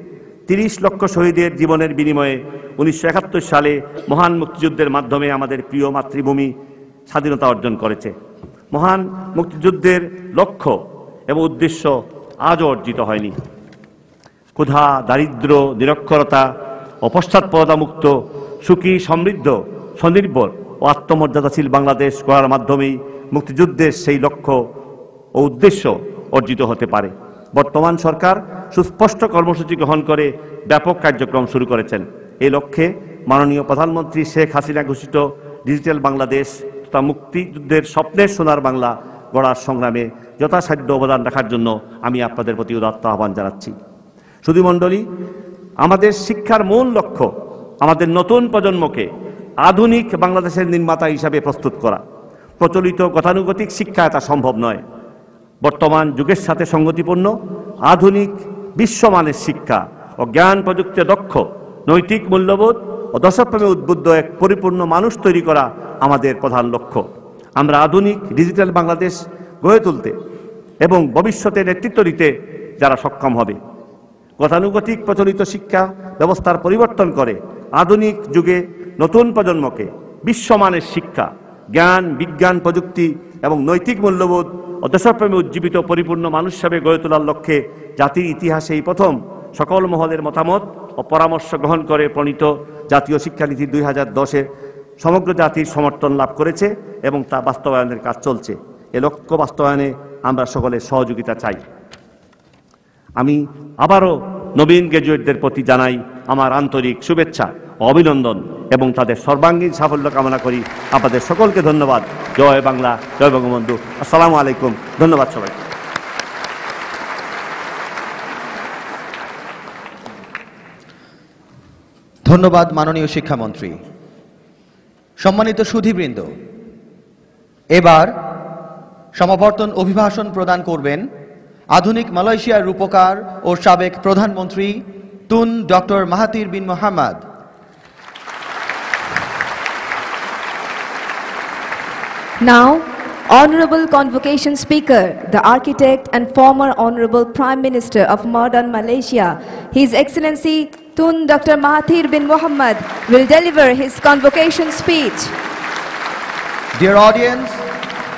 ৩০ লক্ষ শহীদের জীবনের বিনিময়ে ১৯৭১ সালে মহান মুক্তিযুদ্ধের মাধ্যমে আমাদের প্রিয় মাতৃভূমি স্বাধীনতা অর্জন করেছে। মহান মুক্তিযুদ্ধের লক্ষ্য এবং উদ্দেশ্য আজও অর্জিত হয়নি। ক্ষুধা, দারিদ্র, নিরক্ষরতা ও পশ্চাৎপদমুক্ত সুখী, সমৃদ্ধ, স্বনির্ভর ও আত্মমর্যাদাশীল বাংলাদেশ গড়ার মাধ্যমেই মুক্তিযুদ্ধের সেই লক্ষ্য ও উদ্দেশ্য অর্জিত হতে পারে। বর্তমান সরকার সুস্পষ্ট কর্মসূচি গ্রহণ করে ব্যাপক কার্যক্রম শুরু করেছেন। এই লক্ষ্যে মাননীয় প্রধানমন্ত্রী শেখ হাসিনা ঘোষিত ডিজিটাল বাংলাদেশ তথা মুক্তিযুদ্ধের স্বপ্নের সোনার বাংলা গড়ার সংগ্রামে যথাসাধ্য অবদান রাখার জন্য আমি আপনাদের প্রতি উদাত্ত আহ্বান জানাচ্ছি। সুধীমণ্ডলী, আমাদের শিক্ষার মূল লক্ষ্য আমাদের নতুন প্রজন্মকে আধুনিক বাংলাদেশের নির্মাতা হিসাবে প্রস্তুত করা। প্রচলিত গতানুগতিক শিক্ষায় তা সম্ভব নয়। বর্তমান যুগের সাথে সঙ্গতিপূর্ণ আধুনিক বিশ্বমানের শিক্ষা ও জ্ঞান প্রযুক্তিতে দক্ষ, নৈতিক মূল্যবোধ ও দেশপ্রেমে উদ্বুদ্ধ এক পরিপূর্ণ মানুষ তৈরি করা আমাদের প্রধান লক্ষ্য। আমরা আধুনিক ডিজিটাল বাংলাদেশ গড়ে তুলতে এবং ভবিষ্যতে নেতৃত্ব দিতে যারা সক্ষম হবে, গতানুগতিক প্রচলিত শিক্ষা ব্যবস্থার পরিবর্তন করে আধুনিক যুগে নতুন প্রজন্মকে বিশ্বমানের শিক্ষা, জ্ঞান, বিজ্ঞান, প্রযুক্তি এবং নৈতিক মূল্যবোধ ও দেশপ্রেমে উজ্জীবিত পরিপূর্ণ মানুষ হিসাবে গড়ে তোলার লক্ষ্যে জাতির ইতিহাসে এই প্রথম সকল মহলের মতামত ও পরামর্শ গ্রহণ করে প্রণীত জাতীয় শিক্ষানীতি ২০১০-এ সমগ্র জাতির সমর্থন লাভ করেছে এবং তা বাস্তবায়নের কাজ চলছে। এ লক্ষ্য বাস্তবায়নে আমরা সকলের সহযোগিতা চাই। আমি আবারও নবীন গ্র্যাজুয়েটদের প্রতি জানাই আমার আন্তরিক শুভেচ্ছা ও অভিনন্দন এবং তাদের সর্বাঙ্গীন সাফল্য কামনা করি। আপনাদের সকলকে ধন্যবাদ। জয় বাংলা, জয় বঙ্গবন্ধু। আসসালামু আলাইকুম। ধন্যবাদ সবাই। ধন্যবাদ মাননীয় শিক্ষামন্ত্রী। সম্মানিত সুধীবৃন্দ, এবার সমাবর্তন অভিভাষণ প্রদান করবেন আধুনিক মালয়েশিয়ার রূপকার ও সাবেক প্রধানমন্ত্রী তুন doctor Mahathir bin Mohammad. Now, Honorable Convocation Speaker, the architect and former Honorable Prime Minister of modern Malaysia, His Excellency Tun Dr. Mahathir bin Mohamad, will deliver his convocation speech. Dear audience,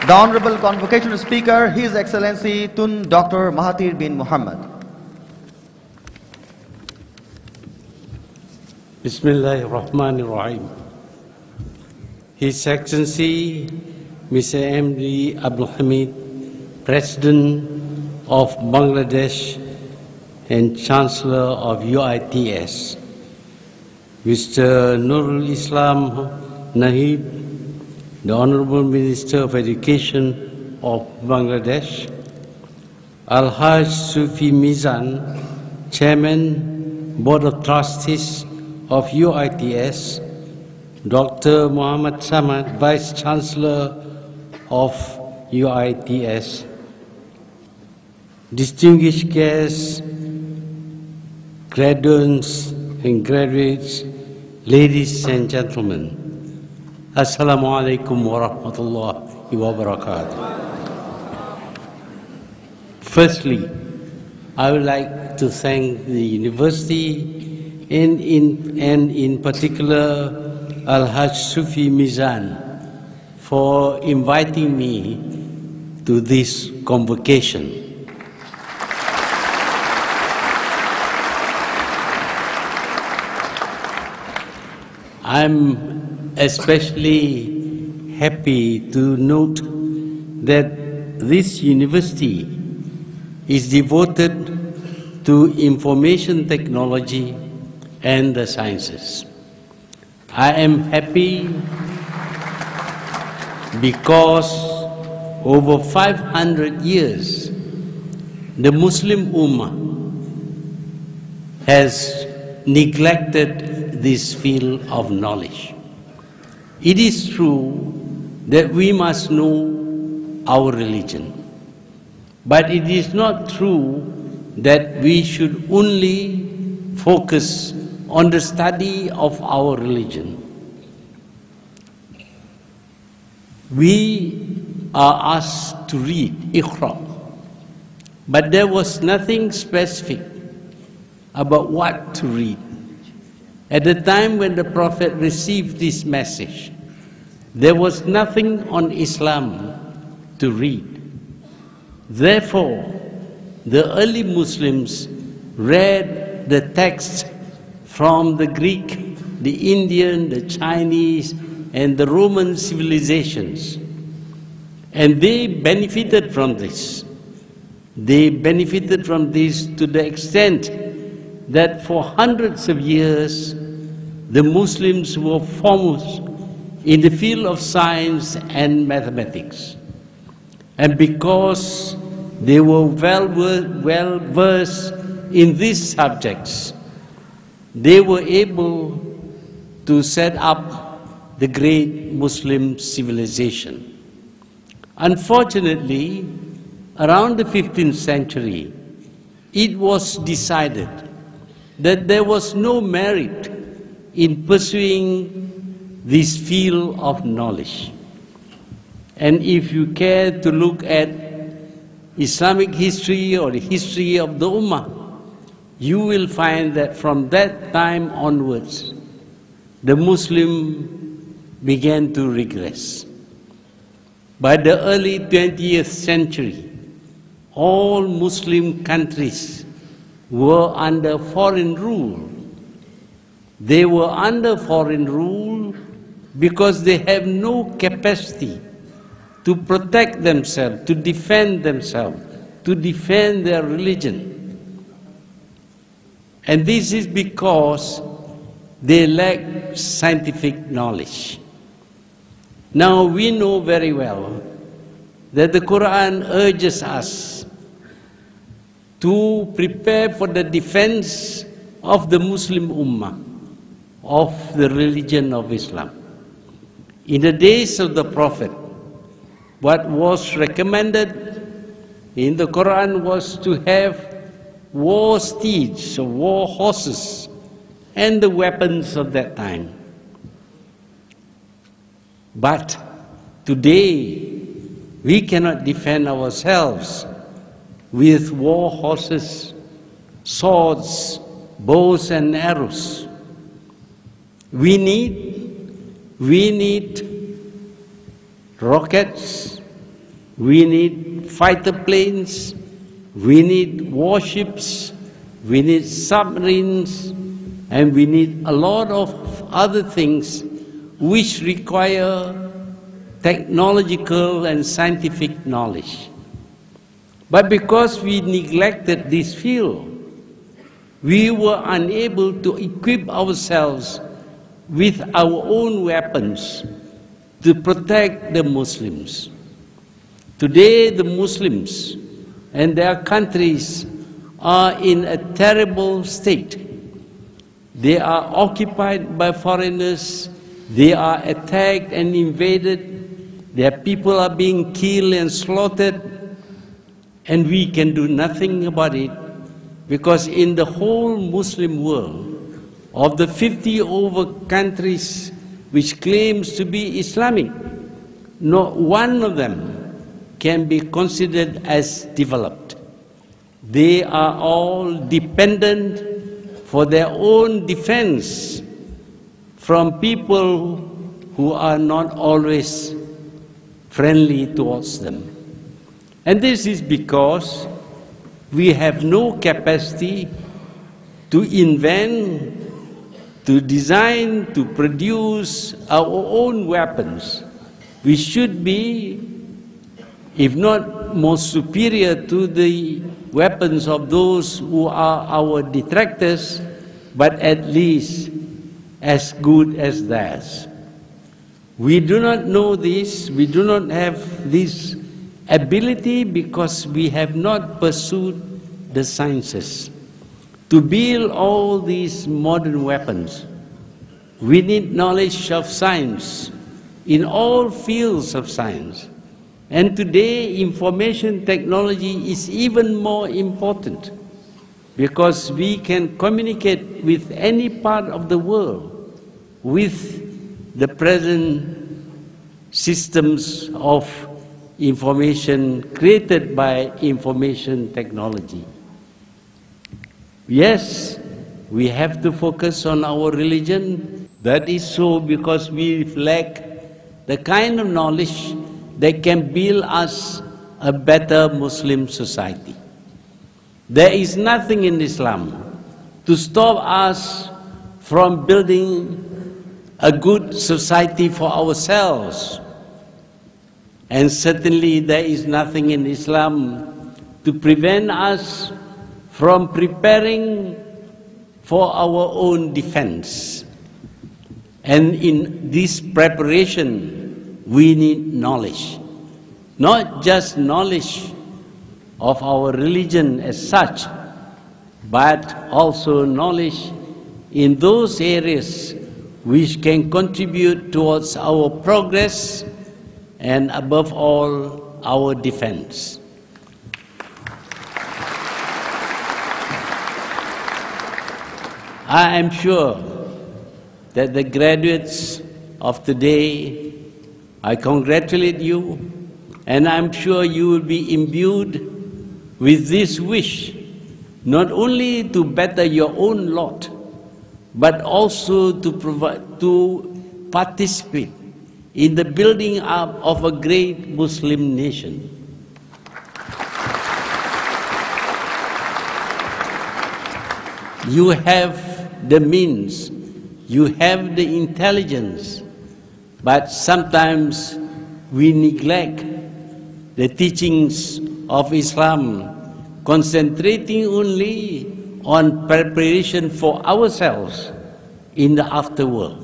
the Honorable Convocation Speaker, His Excellency Tun Dr. Mahathir bin Mohamad. Bismillahirrahmanirrahim. His Excellency Mr. M.D. Abdul Hamid, President of Bangladesh and Chancellor of UITS, Mr. Nurul Islam Nahid, the Honorable Minister of Education of Bangladesh, Al-Haj Sufi Mizan, Chairman, Board of Trustees of UITS, Dr. Muhammad Samad, Vice Chancellor of UITS, distinguished guests, graduates, and graduates, ladies and gentlemen, Assalamu alaikum wa rahmatullahi wa barakatuh. Firstly, I would like to thank the university and in particular Al-Hajj Sufi Mizan for inviting me to this convocation. I'm especially happy to note that this university is devoted to information technology and the sciences. I am happy because over 500 years, the Muslim Ummah has neglected this field of knowledge. It is true that we must know our religion, but it is not true that we should only focus on the study of our religion. We are asked to read Iqra, but there was nothing specific about what to read. At the time when the Prophet received this message, there was nothing on Islam to read. Therefore, the early Muslims read the text from the Greek, the Indian, the Chinese, and the Roman civilizations. And they benefited from this. They benefited from this to the extent that for hundreds of years, the Muslims were foremost in the field of science and mathematics. And because they were well versed in these subjects, they were able to set up the great Muslim civilization. Unfortunately, around the 15th century, it was decided that there was no merit in pursuing this field of knowledge. And if you care to look at Islamic history or the history of the Ummah, you will find that from that time onwards, the Muslim began to regress. By the early 20th century, all Muslim countries were under foreign rule. They were under foreign rule because they have no capacity to protect themselves, to defend themselves, to defend their religion. And this is because they lack scientific knowledge. Now we know very well that the Quran urges us to prepare for the defense of the Muslim Ummah, of the religion of Islam. In the days of the Prophet, what was recommended in the Quran was to have war steeds or war horses and the weapons of that time. But today, we cannot defend ourselves with war horses, swords, bows and arrows. We need rockets, we need fighter planes, we need warships, we need submarines, and we need a lot of other things which require technological and scientific knowledge. But because we neglected this field, we were unable to equip ourselves with our own weapons to protect the Muslims. Today, the Muslims and their countries are in a terrible state. They are occupied by foreigners, they are attacked and invaded, their people are being killed and slaughtered, and we can do nothing about it because in the whole Muslim world, of the 50 over countries which claims to be Islamic, not one of them can be considered as developed. They are all dependent for their own defense from people who are not always friendly towards them. And this is because we have no capacity to invent, to design, to produce our own weapons. We should be, if not more superior to the weapons of those who are our detractors, but at least as good as theirs. We do not know this, we do not have this ability because we have not pursued the sciences. To build all these modern weapons, we need knowledge of science in all fields of science. And today, information technology is even more important because we can communicate with any part of the world with the present systems of information created by information technology. Yes, we have to focus on our religion. That is so because we lack the kind of knowledge that can build us a better Muslim society. There is nothing in Islam to stop us from building a good society for ourselves. And certainly there is nothing in Islam to prevent us from preparing for our own defense. And in this preparation, we need knowledge. Not just knowledge of our religion as such, but also knowledge in those areas which can contribute towards our progress and above all, our defense. I am sure that the graduates of today, I congratulate you, and I'm sure you will be imbued with this wish, not only to better your own lot, but also to participate in the building up of a great Muslim nation. You have the means, you have the intelligence, but sometimes we neglect the teachings of Islam, concentrating only on preparation for ourselves in the afterworld.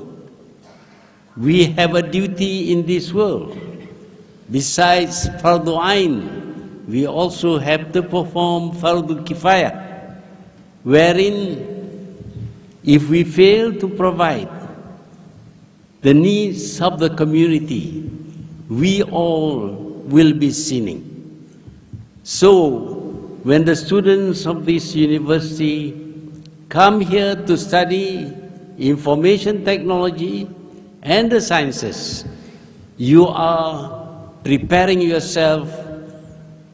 We have a duty in this world. Besides Fardu Ain, we also have to perform Fardu Kifaya, wherein if we fail to provide the needs of the community, we all will be sinning. So, when the students of this university come here to study information technology and the sciences, you are preparing yourself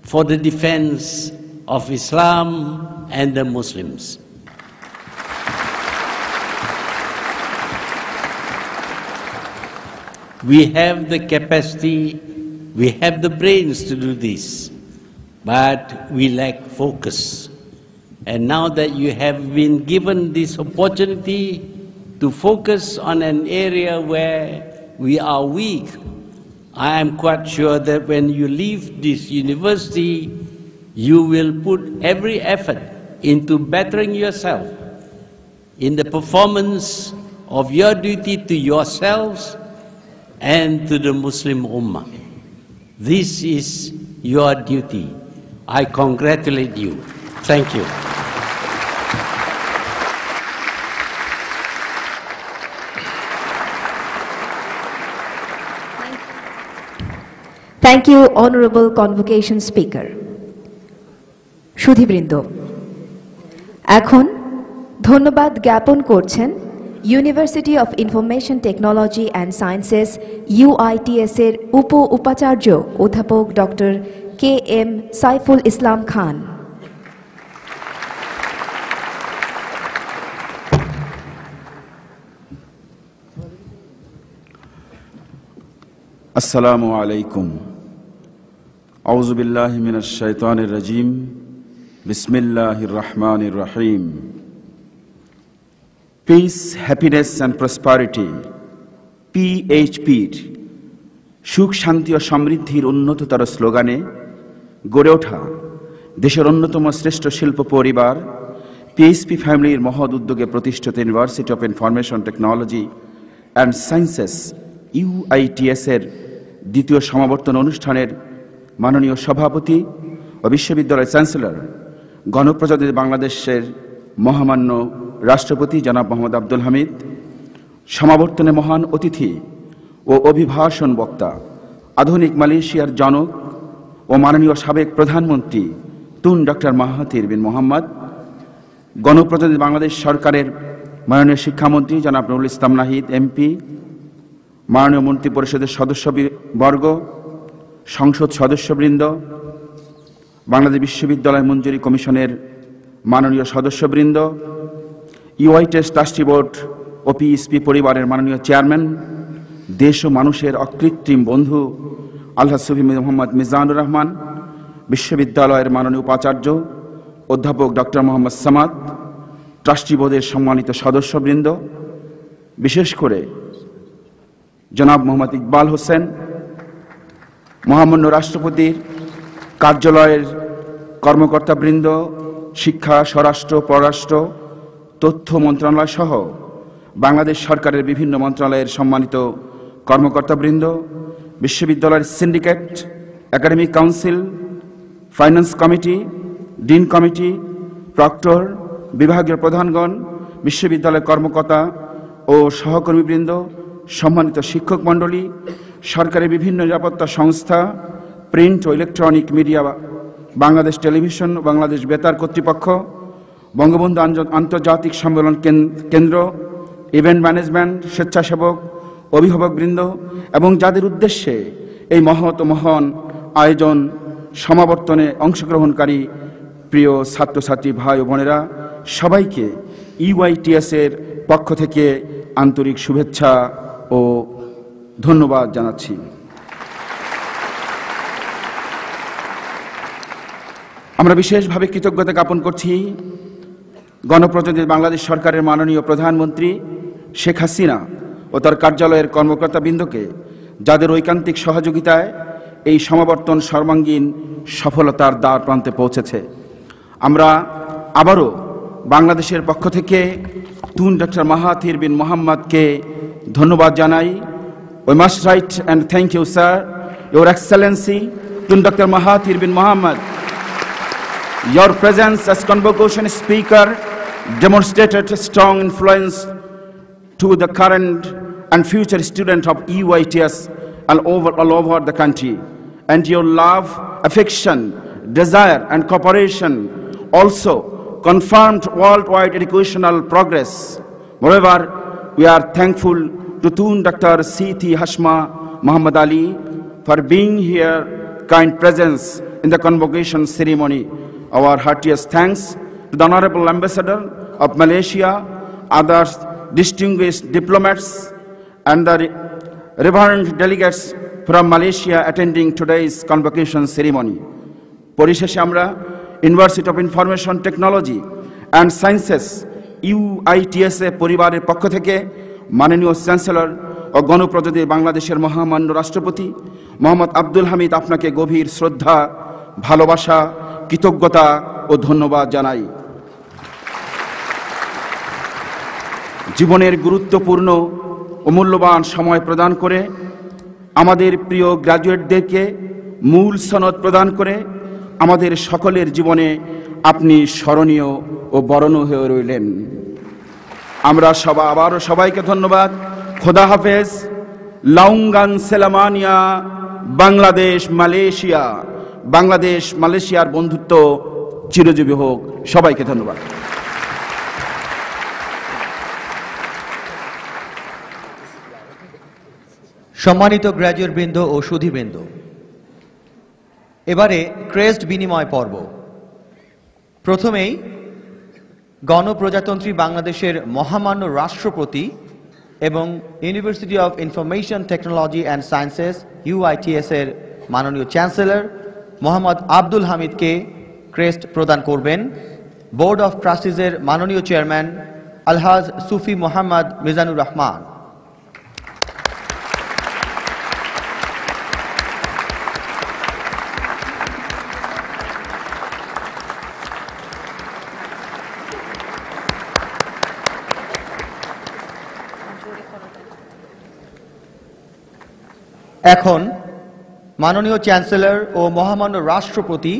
for the defense of Islam and the Muslims. We have the capacity, we have the brains to do this, but we lack focus. And now that you have been given this opportunity to focus on an area where we are weak, I am quite sure that when you leave this university, you will put every effort into bettering yourself in the performance of your duty to yourselves and to the Muslim Ummah. This is your duty. I congratulate you. Thank you. Thank you, Honorable Convocation Speaker. সুধীবৃন্দ, এখন ধন্যবাদ জ্ঞাপন করছেন university of information technology and sciences UITS এর উপাচার্য অধ্যাপক doctor KM Saiful Islam Khan. আসসালামু আলাইকুম। আউযু বিল্লাহি মিনাশ শাইতানির রাজিম। বিসমিল্লাহির রহমানির রহিম। পিস, হ্যাপিনেস অ্যান্ড প্রসপারিটি, PHP'র সুখ, শান্তি ও সমৃদ্ধির উন্নততর স্লোগানে গড়ে ওঠা দেশের অন্যতম শ্রেষ্ঠ শিল্প পরিবার PHP ফ্যামিলির মহৎ উদ্যোগে প্রতিষ্ঠিত university of information technology and sciences UITS এর দ্বিতীয় সমাবর্তন অনুষ্ঠানের মাননীয় সভাপতি ও বিশ্ববিদ্যালয়ের চ্যান্সেলর, গণপ্রজাতন্ত্রী বাংলাদেশের মহামান্য রাষ্ট্রপতি জনাব মোহাম্মদ আব্দুল হামিদ, সমাবর্তনে মহান অতিথি ও অভিভাষণ বক্তা, আধুনিক মালয়েশিয়ার জনক ও মাননীয় সাবেক প্রধানমন্ত্রী তুন ডক্টর মাহাথির বিন মোহাম্মদ, গণপ্রজাতন্ত্রী বাংলাদেশ সরকারের মাননীয় শিক্ষামন্ত্রী জনাব নুরুল ইসলাম নাহিদ MP, মাননীয় মন্ত্রী পরিষদের সদস্যবর্গ, সংসদ সদস্যবৃন্দ, বাংলাদেশ বিশ্ববিদ্যালয় মঞ্জুরি কমিশনের মাননীয় সদস্যবৃন্দ, UITS ট্রাস্টি বোর্ড ও PHP পরিবারের মাননীয় চেয়ারম্যান, দেশ ও মানুষের অকৃত্রিম বন্ধু আলহাজ সুফি মোহাম্মদ মিজানুর রহমান, বিশ্ববিদ্যালয়ের মাননীয় উপাচার্য অধ্যাপক ডক্টর মোহাম্মদ সামাদ, ট্রাস্টি বোর্ডের সম্মানিত সদস্যবৃন্দ, বিশেষ করে জনাব মোহাম্মদ ইকবাল হোসেন, মহামান্য রাষ্ট্রপতির কার্যালয়ের কর্মকর্তাবৃন্দ, শিক্ষা, স্বরাষ্ট্র, পররাষ্ট্র, তথ্য মন্ত্রণালয় সহ বাংলাদেশ সরকারের বিভিন্ন মন্ত্রণালয়ের সম্মানিত কর্মকর্তাবৃন্দ, বিশ্ববিদ্যালয়ের syndicate, academic council, finance committee, dean committee, proctor, বিভাগীয় প্রধানগণ, বিশ্ববিদ্যালয়ের কর্মকর্তা ও সহকর্মীবৃন্দ, সম্মানিত শিক্ষক মণ্ডলী, সরকারের বিভিন্ন নিরাপত্তা সংস্থা, প্রিন্ট ও electronic media, Bangladesh television, Bangladesh Betar কর্তৃপক্ষ, বঙ্গবন্ধু আন্তর্জাতিক সম্মেলন কেন্দ্র, ইভেন্ট ম্যানেজমেন্ট, স্বেচ্ছাসেবক, অভিভাবকবৃন্দ এবং যাদের উদ্দেশ্যে এই মহৎ মহান আয়োজন সমাবর্তনে অংশগ্রহণকারী প্রিয় ছাত্রছাত্রী ভাই ও বোনেরা, সবাইকে UITS এর পক্ষ থেকে আন্তরিক শুভেচ্ছা ও ধন্যবাদ জানাচ্ছি। আমরা বিশেষভাবে কৃতজ্ঞতা জ্ঞাপন করছি গণপ্রজাতন্ত্রী বাংলাদেশ সরকারের মাননীয় প্রধানমন্ত্রী শেখ হাসিনা ও তার কার্যালয়ের কর্মকর্তাবৃন্দকে, যাদের ঐকান্তিক সহযোগিতায় এই সমাবর্তন সর্বাঙ্গীন সফলতার দ্বার প্রান্তে পৌঁছেছে। আমরা আবারও বাংলাদেশের পক্ষ থেকে তুন ডক্টর মাহাথির বিন মোহাম্মদকে ধন্যবাদ জানাই। We must write and thank you, sir, Your Excellency, Tun Dr. Mahathir bin Mohamad. Your presence as convocation speaker demonstrated a strong influence to the current and future students of UITS all over the country. And your love, affection, desire, and cooperation also confirmed worldwide educational progress. Moreover, we are thankful to Tun Dr. C.T. Hashma Muhammad Ali for being here, kind presence in the convocation ceremony. Our heartiest thanks to the Honorable Ambassador of Malaysia, other distinguished diplomats, and the reverend delegates from Malaysia attending today's convocation ceremony. পরিশেষে আমরা university of information technology and sciences UITS পরিবারের পক্ষ থেকে মাননীয় chancellor ও গণপ্রজাতন্ত্রী বাংলাদেশের মহামান্য রাষ্ট্রপতি মোহাম্মদ আব্দুল হামিদ আপনাকে গভীর শ্রদ্ধা, ভালোবাসা, কৃতজ্ঞতা ও ধন্যবাদ জানাই। জীবনের গুরুত্বপূর্ণ ও মূল্যবান সময় প্রদান করে আমাদের প্রিয় গ্র্যাজুয়েটদেরকে মূল সনদ প্রদান করে আমাদের সকলের জীবনে আপনি স্মরণীয় ও বরণীয় হয়ে রইলেন। আমরা আবারও সবাইকে ধন্যবাদ। খোদা হাফেজ। লাউঙ্গান সেলামানিয়া। বাংলাদেশ মালয়েশিয়া। বাংলাদেশ মালয়েশিয়ার বন্ধুত্ব চিরজীবী হোক। সবাইকে ধন্যবাদ। সম্মানিত গ্র্যাজুয়েটবৃন্দ ও সুধীবৃন্দ, এবারে ক্রেস্ট বিনিময় পর্ব। প্রথমেই গণপ্রজাতন্ত্রী বাংলাদেশের মহামান্য রাষ্ট্রপতি এবং university of information technology and sciences UITS এর মাননীয় চ্যান্সেলর মোহাম্মদ আব্দুল হামিদকে ক্রেস্ট প্রদান করবেন বোর্ড অফ ট্রাস্টিজের মাননীয় চেয়ারম্যান আলহাজ সুফি মোহাম্মদ মিজানুর রহমান। এখন মাননীয় চ্যান্সেলর ও মহামান্য রাষ্ট্রপতি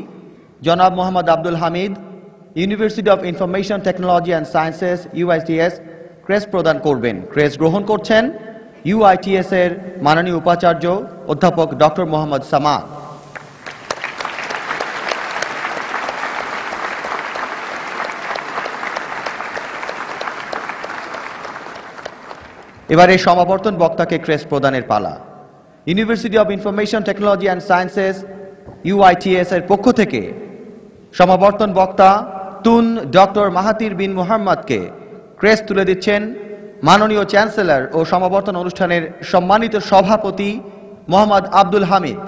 জনাব Mohammad Abdul Hamid university of information technology and sciences UITS crest প্রদান করবেন। ক্রেস্ট গ্রহণ করছেন UITS এর মাননীয় উপাচার্য অধ্যাপক ডক্টর মোহাম্মদ সামাদ। এবারে সমাবর্তন বক্তাকে ক্রেস্ট প্রদানের পালা। University of information technology and sciences UITS এর পক্ষ থেকে সমাবর্তন বক্তা তুন ডক্টর মাহাতির বিন মুহাম্মদকে ক্রেস্ট তুলে দিচ্ছেন মাননীয় চ্যান্সেলর ও সমাবর্তন অনুষ্ঠানের সম্মানিত সভাপতি মোহাম্মদ আব্দুল হামিদ।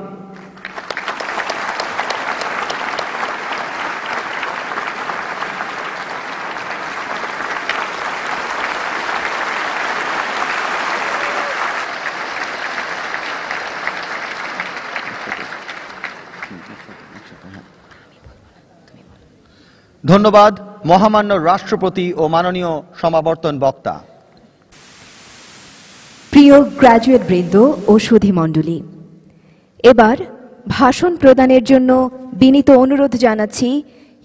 ধন্যবাদ মহামান্য রাষ্ট্রপতি ও মাননীয় সমাবর্তন বক্তা। প্রিয় গ্র্যাজুয়েট বৃন্দ ও সুধীমণ্ডলী, এবার ভাষণ প্রদানের জন্য বিনীত অনুরোধ জানাচ্ছি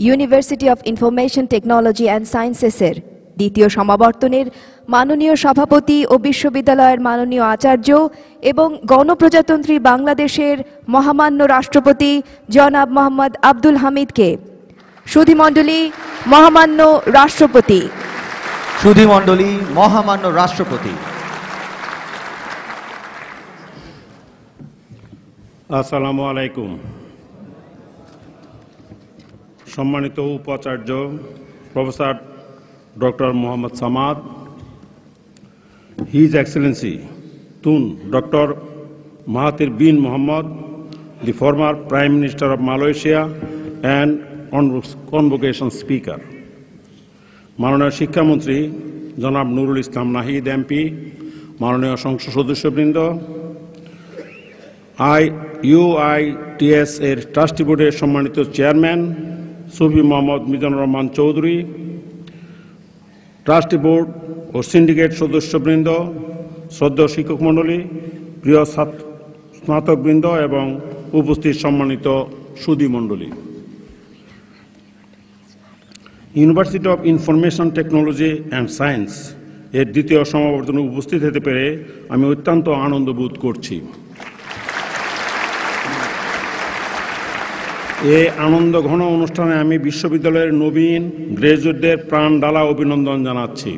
university of information technology and সায়েন্সেসের দ্বিতীয় সমাবর্তনের মাননীয় সভাপতি ও বিশ্ববিদ্যালয়ের মাননীয় আচার্য এবং গণপ্রজাতন্ত্রী বাংলাদেশের মহামান্য রাষ্ট্রপতি জনাব মোহাম্মদ আব্দুল হামিদকে। সুধীমণ্ডলী, মহামান্য রাষ্ট্রপতি। সুধীমণ্ডলী, মহামান্য রাষ্ট্রপতি। আসসালামু আলাইকুম। সম্মানিত উপাচার্য professor doctor Mohammad Samad, his excellency Tun doctor Mahathir bin Mohamad, the former prime minister of Malaysia and convocation speaker, মাননীয় শিক্ষামন্ত্রী জনাব নুরুল ইসলাম নাহিদ MP, মাননীয় সংসদ সদস্যবৃন্দ, UITS এর ট্রাস্টি বোর্ডের সম্মানিত chairman Sufi Mohammad Mizanur Rahman Chowdhury, trustee board ও সিন্ডিকেট সদস্যবৃন্দ, শ্রদ্ধেয় শিক্ষক মণ্ডলী, প্রিয় স্নাতকবৃন্দ এবং উপস্থিত সম্মানিত সুধী মণ্ডলী, university of information technology and science এর দ্বিতীয় সমাবর্তনে উপস্থিত হতে পেরে আমি অত্যন্ত আনন্দ বোধ করছি। এই আনন্দ ঘন অনুষ্ঠানে আমি বিশ্ববিদ্যালয়ের নবীন গ্র্যাজুয়েটদের প্রাণ ঢালা অভিনন্দন জানাচ্ছি।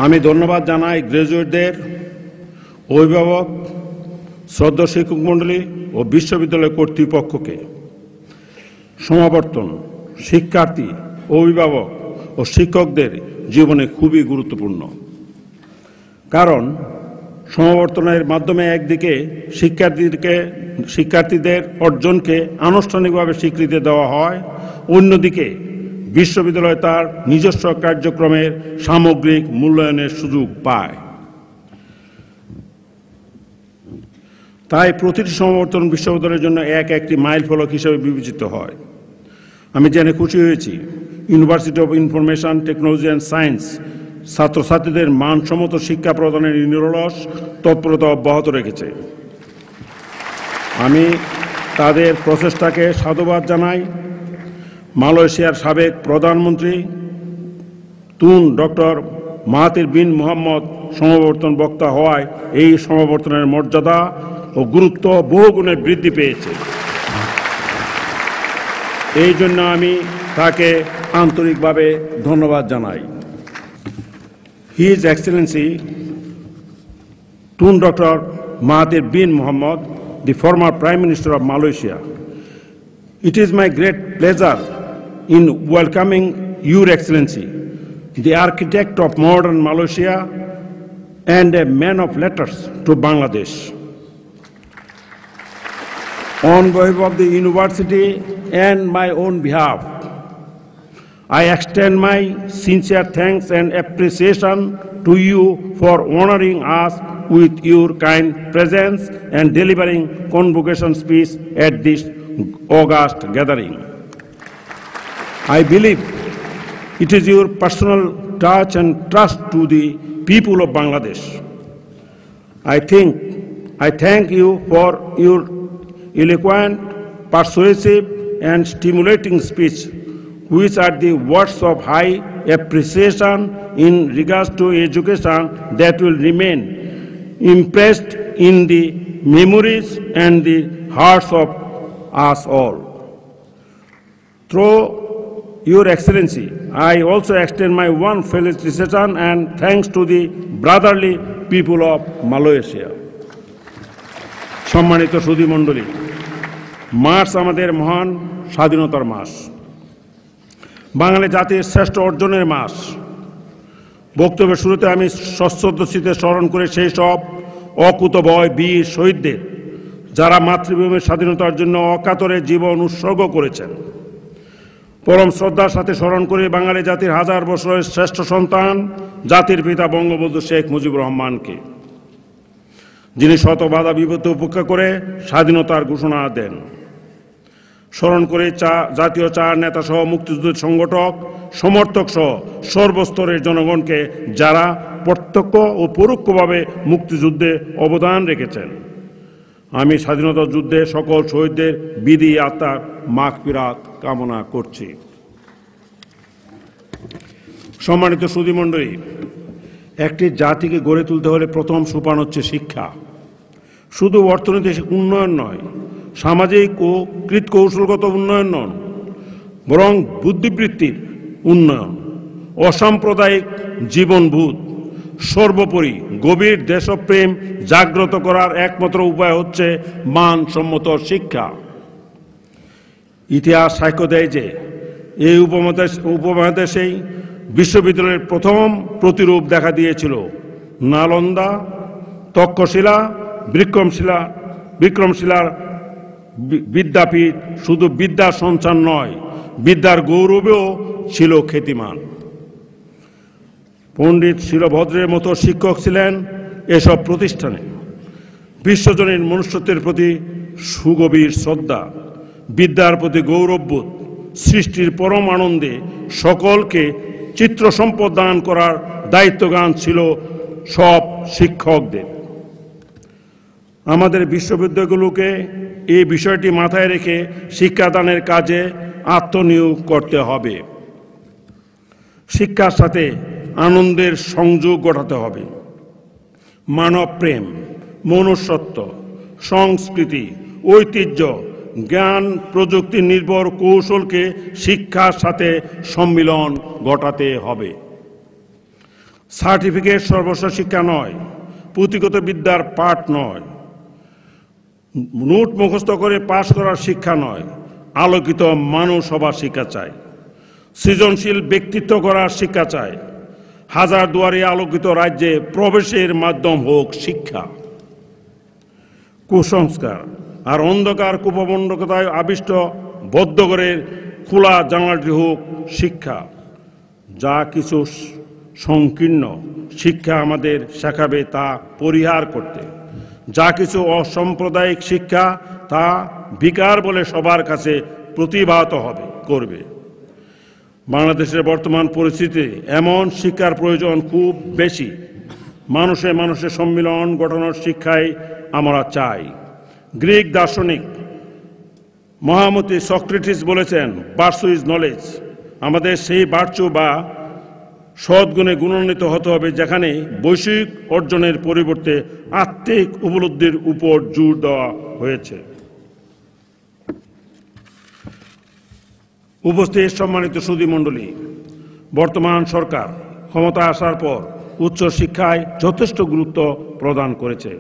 আমি ধন্যবাদ জানাই গ্র্যাজুয়েটদের অভিভাবক, শ্রদ্ধেয় শিক্ষক মণ্ডলী ও বিশ্ববিদ্যালয় কর্তৃপক্ষকে। সমাবর্তন শিক্ষার্থী, অভিভাবক ও শিক্ষকদের জীবনে খুবই গুরুত্বপূর্ণ, কারণ সমাবর্তনের মাধ্যমে একদিকে শিক্ষার্থীদের অর্জনকে আনুষ্ঠানিকভাবে স্বীকৃতি দেওয়া হয়, অন্যদিকে বিশ্ববিদ্যালয় তার নিজস্ব কার্যক্রমের সামগ্রিক মূল্যায়নের সুযোগ পায়। তাই প্রতিটি সমাবর্তন বিশ্ববিদ্যালয়ের জন্য একটি মাইল ফলক হিসেবে বিবেচিত হয়। আমি জেনে খুশি হয়েছি university of information technology and science ছাত্রছাত্রীদের মানসম্মত শিক্ষা প্রদানের নিরলস তৎপরতা অব্যাহত রেখেছে। আমি তাদের প্রচেষ্টাকে সাধুবাদ জানাই। মালয়েশিয়ার সাবেক প্রধানমন্ত্রী তুন ডক্টর মাহাতির বিন মোহাম্মদ সমাবর্তন বক্তা হওয়ায় এই সমাবর্তনের মর্যাদা ও গুরুত্ব বহুগুণে বৃদ্ধি পেয়েছে। এই জন্য আমি তাকে আন্তরিকভাবে ধন্যবাদ জানাই। His Excellency Tun Dr. Mahathir bin Mohamad, the former Prime Minister of Malaysia. It is my great pleasure in welcoming Your Excellency, the architect of modern Malaysia and a man of letters, to Bangladesh. On behalf of the university and my own behalf, I extend my sincere thanks and appreciation to you for honoring us with your kind presence and delivering convocation speech at this august gathering. I believe it is your personal touch and trust to the people of Bangladesh. I thank you for your eloquent, persuasive, and stimulating speech, which are the words of high appreciation in regards to education that will remain impressed in the memories and the hearts of us all. Through Your Excellency, I also extend my warm felicitation and thanks to the brotherly people of Malaysia. সম্মানিত সুধী মণ্ডলী, March আমাদের মহান স্বাধীনতার মাস, বাঙালি জাতির শ্রেষ্ঠ অর্জনের মাস। বক্তব্যের শুরুতে আমি সশ্রদ্ধ চিত্তে স্মরণ করে সেই সব অকুতভয় বীর শহীদদের যারা মাতৃভূমির স্বাধীনতার জন্য অকাতরে জীবন উৎসর্গ করেছেন। পরম শ্রদ্ধার সাথে স্মরণ করে বাঙালি জাতির হাজার বছরের শ্রেষ্ঠ সন্তান জাতির পিতা বঙ্গবন্ধু শেখ মুজিবুর রহমানকে, যিনি শত বাধা বিপত্তি উপেক্ষা করে স্বাধীনতার ঘোষণা দেন। স্মরণ করে জাতীয় চার নেতা সহ মুক্তিযুদ্ধের সংগঠক সমর্থক সহ সর্বস্তরের জনগণকে যারা প্রত্যক্ষ ও পরোক্ষভাবে মুক্তিযুদ্ধে অবদান রেখেছেন। আমি স্বাধীনতা যুদ্ধে সকল শহীদদের বিধি আত্মার মাগফিরাত কামনা করছি। সম্মানিত সুধী মণ্ডলী, একটি জাতিকে গড়ে তুলতে হলে প্রথম সোপান হচ্ছে শিক্ষা। শুধু অর্থনৈতিক উন্নয়ন নয়, সামাজিক ও কৃৎকৌশলগত উন্নয়ন নয়, বরং বুদ্ধিবৃত্তির উন্নয়ন, অসাম্প্রদায়িক জীবনবোধ, সর্বোপরি গভীর দেশপ্রেম জাগ্রত করার একমাত্র উপায় হচ্ছে মানসম্মত শিক্ষা। ইতিহাস সাক্ষ্য দেয় যে এই উপমহাদেশেই বিশ্ববিদ্যালয়ের প্রথম প্রতিরূপ দেখা দিয়েছিল। নালন্দা, তক্ষশিলা, বিক্রমশিলার বিদ্যাপীঠ শুধু বিদ্যার সঞ্চার নয়, বিদ্যার গৌরবেও ছিল খ্যাতিমান। পণ্ডিত শিলভদ্রের মতো শিক্ষক ছিলেন এসব প্রতিষ্ঠানে। বিশ্বজনীন মনুষ্যত্বের প্রতি সুগভীর শ্রদ্ধা, বিদ্যার প্রতি গৌরববোধ, সৃষ্টির পরম আনন্দে সকলকে চিত্র সম্পদ দান করার দায়িত্বজ্ঞান ছিল সব শিক্ষকদের। আমাদের বিশ্ববিদ্যালয়গুলোকে এই বিষয়টি মাথায় রেখে শিক্ষাদানের কাজে আত্মনিয়োগ করতে হবে। শিক্ষার সাথে আনন্দের সংযোগ ঘটাতে হবে। মানব প্রেম, মনুষ্যত্ব, সংস্কৃতি, ঐতিহ্য, জ্ঞান প্রযুক্তি নির্ভর কৌশলকে শিক্ষার সাথে সম্মিলন ঘটাতে হবে। সার্টিফিকেট সর্বস্ব শিক্ষা নয়, পুঁথিগত বিদ্যার পাঠ নয়, নোট মুখস্থ করে পাশ করার শিক্ষা নয়, আলোকিত মানুষ হবার শিক্ষা চাই, সৃজনশীল ব্যক্তিত্ব গড়ার শিক্ষা চাই, হাজার দুয়ারে আলোকিত রাজ্যে প্রবেশের মাধ্যম হোক শিক্ষা। কুসংস্কার আর অন্ধকার কুপমণ্ডকতায় আবিষ্ট বদ্ধঘরের খোলা জানালাটি হোক শিক্ষা। যা কিছু সংকীর্ণ শিক্ষা আমাদের শেখাবে তা পরিহার করতে, যা কিছু অসাম্প্রদায়িক শিক্ষা তা বিকার বলে সবার কাছে প্রতিভাত করবে। বাংলাদেশের বর্তমান পরিস্থিতিতে এমন শিক্ষার প্রয়োজন খুব বেশি। মানুষে মানুষের সম্মিলন ঘটানোর শিক্ষাই আমরা চাই। গ্রিক দার্শনিক মহামতি সক্রেটিস বলেছেন, ভার্চু ইজ নলেজ। আমাদের সেই ভার্চু বা সদ্গুণে গুণান্বিত হতে হবে যেখানে বৈষয়িক অর্জনের পরিবর্তে আত্মিক উপলব্ধির উপর জোর দেওয়া হয়েছে। উপস্থিত সম্মানিত সুধী মণ্ডলী, বর্তমান সরকার ক্ষমতা আসার পর উচ্চ শিক্ষায় যথেষ্ট গুরুত্ব প্রদান করেছে।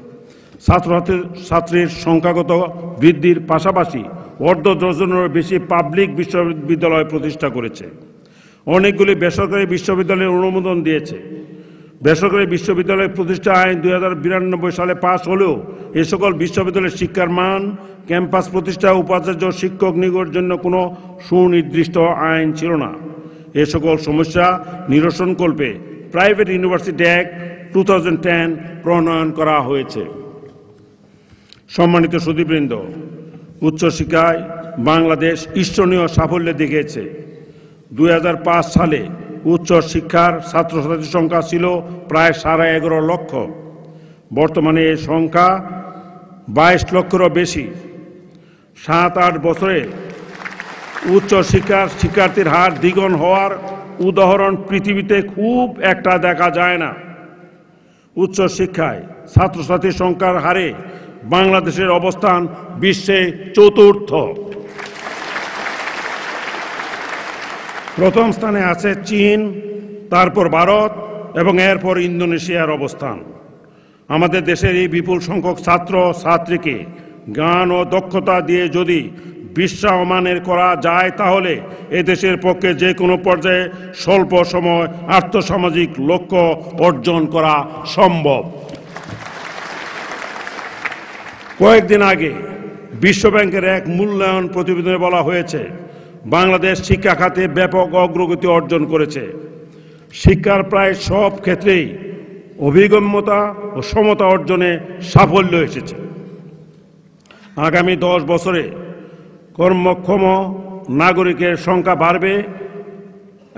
ছাত্রছাত্রীর সংখ্যাগত বৃদ্ধির পাশাপাশি অর্ধ ডজনেরও বেশি পাবলিক বিশ্ববিদ্যালয় প্রতিষ্ঠা করেছে। অনেকগুলি বেসরকারি বিশ্ববিদ্যালয়ের অনুমোদন দিয়েছে। বেসরকারি বিশ্ববিদ্যালয় প্রতিষ্ঠা আইন 2092 সালে পাশ হলেও এ সকল বিশ্ববিদ্যালয়ের শিক্ষার মান, ক্যাম্পাস প্রতিষ্ঠা, উপাচার্য, শিক্ষক নিয়োগের জন্য কোনো সুনির্দিষ্ট আইন ছিল না। এ সকল সমস্যা নিরসনকল্পে প্রাইভেট ইউনিভার্সিটি অ্যাক্ট 2010 প্রণয়ন করা হয়েছে। সম্মানিত সুধীবৃন্দ, উচ্চশিক্ষায় বাংলাদেশ ঈর্ষণীয় সাফল্য দেখিয়েছে। 2005 সালে উচ্চ শিক্ষার ছাত্রছাত্রীর সংখ্যা ছিল প্রায় 11.5 লক্ষ। বর্তমানে এই সংখ্যা 22 লক্ষেরও বেশি। 7-8 বছরে উচ্চ শিক্ষার শিক্ষার্থীর হার দ্বিগুণ হওয়ার উদাহরণ পৃথিবীতে খুব একটা দেখা যায় না। উচ্চ শিক্ষায় ছাত্রছাত্রীর সংখ্যার হারে বাংলাদেশের অবস্থান বিশ্বে চতুর্থ। প্রথম স্থানে আছে চীন, তারপর ভারত এবং এরপর ইন্দোনেশিয়ার অবস্থান। আমাদের দেশের এই বিপুল সংখ্যক ছাত্র ছাত্রীকে জ্ঞান ও দক্ষতা দিয়ে যদি বিশ্বায়মানের করা যায় তাহলে এদেশের পক্ষে যে কোনো পর্যায়ে স্বল্প সময় আর্থসামাজিক লক্ষ্য অর্জন করা সম্ভব। কয়েকদিন আগে বিশ্বব্যাংকের এক মূল্যায়ন প্রতিবেদনে বলা হয়েছে বাংলাদেশ শিক্ষা খাতে ব্যাপক অগ্রগতি অর্জন করেছে। শিক্ষার প্রায় সব ক্ষেত্রেই অভিগম্যতা ও সমতা অর্জনে সাফল্য এসেছে। আগামী 10 বছরে কর্মক্ষম নাগরিকের সংখ্যা বাড়বে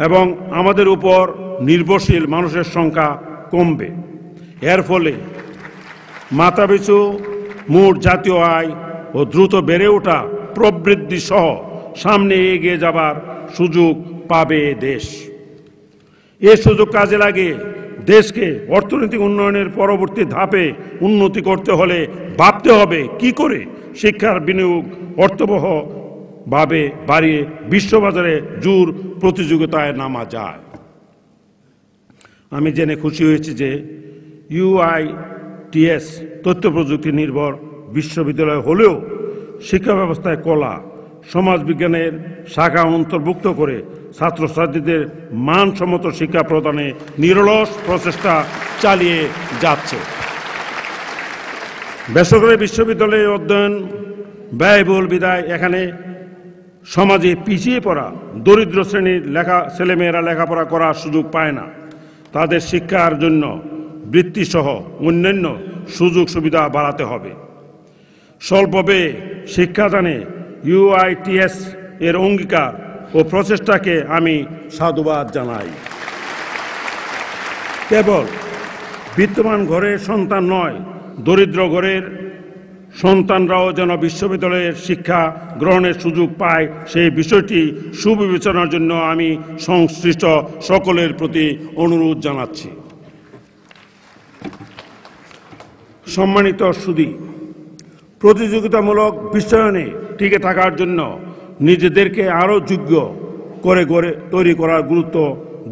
এবং আমাদের উপর নির্ভরশীল মানুষের সংখ্যা কমবে। এর ফলে মাথাপিছু মোট জাতীয় আয় ও দ্রুত বেড়ে ওঠা প্রবৃদ্ধি সহ সামনে এগিয়ে যাবার সুযোগ পাবে দেশ। এ সুযোগ কাজে লাগিয়ে দেশকে অর্থনৈতিক উন্নয়নের পরবর্তী ধাপে উন্নতি করতে হলে ভাবতে হবে কি করে শিক্ষার বিনিয়োগ অর্থবহ ভাবে বাড়িয়ে বিশ্ববাজারে জোর প্রতিযোগিতায় নামা যায়। আমি জেনে খুশি হয়েছি যে UITS তথ্য প্রযুক্তি নির্ভর বিশ্ববিদ্যালয় হলেও শিক্ষা ব্যবস্থায় কলা, সমাজবিজ্ঞানের শাখা অন্তর্ভুক্ত করে ছাত্রছাত্রীদের মানসম্মত শিক্ষা প্রদানে নিরলস প্রচেষ্টা চালিয়ে যাচ্ছে। বেসরকারি বিশ্ববিদ্যালয়ে অধ্যয়ন ব্যয়বহুল বিধায় এখানে সমাজে পিছিয়ে পড়া দরিদ্র শ্রেণীর ছেলেমেয়েরা লেখাপড়া করার সুযোগ পায় না। তাদের শিক্ষার জন্য বৃত্তিসহ অন্যান্য সুযোগ সুবিধা বাড়াতে হবে। স্বল্প ব্যয়ে শিক্ষাদানে UITS এর অঙ্গীকার ও প্রচেষ্টাকে আমি সাধুবাদ জানাই। কেবল বিদ্যমান ঘরের সন্তান নয়, দরিদ্র ঘরের সন্তানরাও যেন বিশ্ববিদ্যালয়ের শিক্ষা গ্রহণের সুযোগ পায় সেই বিষয়টি সুবিবেচনার জন্য আমি সংশ্লিষ্ট সকলের প্রতি অনুরোধ জানাচ্ছি। সম্মানিত সুধী, প্রতিযোগিতামূলক বিশ্বায়নে টিকে থাকার জন্য নিজেদেরকে আরও যোগ্য করে তৈরি করার গুরুত্ব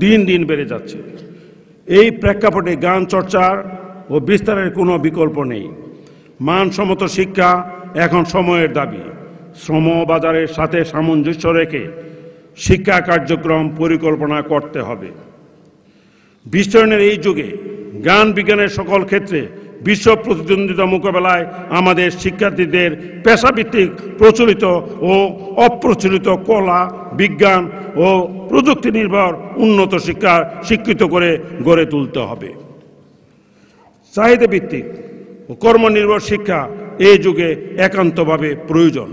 দিন দিন বেড়ে যাচ্ছে। এই প্রেক্ষাপটে জ্ঞান চর্চার ও বিস্তারের কোনো বিকল্প নেই। মানসম্মত শিক্ষা এখন সময়ের দাবি। শ্রম বাজারের সাথে সামঞ্জস্য রেখে শিক্ষা কার্যক্রম পরিকল্পনা করতে হবে। বিশ্বায়নের এই যুগে জ্ঞান বিজ্ঞানের সকল ক্ষেত্রে বিশ্ব প্রতিদ্বন্দ্বিতা মোকাবেলায় আমাদের শিক্ষার্থীদের পেশাভিত্তিক প্রচলিত ও অপ্রচলিত কলা, বিজ্ঞান ও প্রযুক্তি নির্ভর উন্নত শিক্ষা শিক্ষিত করে গড়ে তুলতে হবে। চাহিদা ভিত্তিক ও কর্মনির্ভর শিক্ষা এই যুগে একান্তভাবে প্রয়োজন।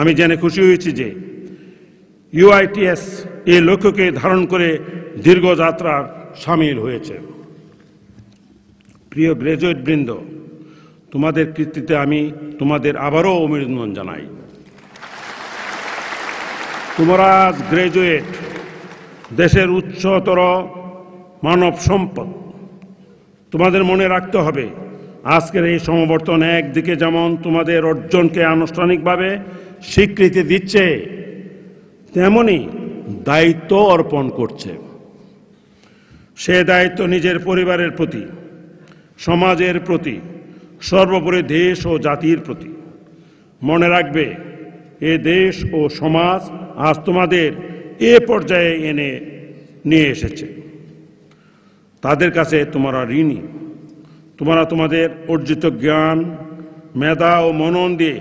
আমি জেনে খুশি হয়েছি যে UITS এই লক্ষ্যকে ধারণ করে দীর্ঘ যাত্রার সামিল হয়েছে। প্রিয় গ্রাজুয়েট বৃন্দ, তোমাদের কৃতিত্বে আমি তোমাদের আবারও অভিনন্দন জানাই। তোমরা আজ গ্রাজুয়েট, দেশের উচ্চতর মানব সম্পদ। তোমাদের মনে রাখতে হবে আজকের এই সমাবর্তন একদিকে যেমন তোমাদের অর্জনকে আনুষ্ঠানিকভাবে স্বীকৃতি দিচ্ছে, তেমনি দায়িত্ব অর্পণ করছে। সে দায়িত্ব নিজের পরিবারের প্রতি, সমাজের প্রতি, সর্বোপরি দেশ ও জাতির প্রতি। মনে রাখবে, এ দেশ ও সমাজ আজ তোমাদের এ পর্যায়ে এনে নিয়ে এসেছে। তাদের কাছে তোমরা ঋণী। তোমরা তোমাদের অর্জিত জ্ঞান, মেধা ও মনন দিয়ে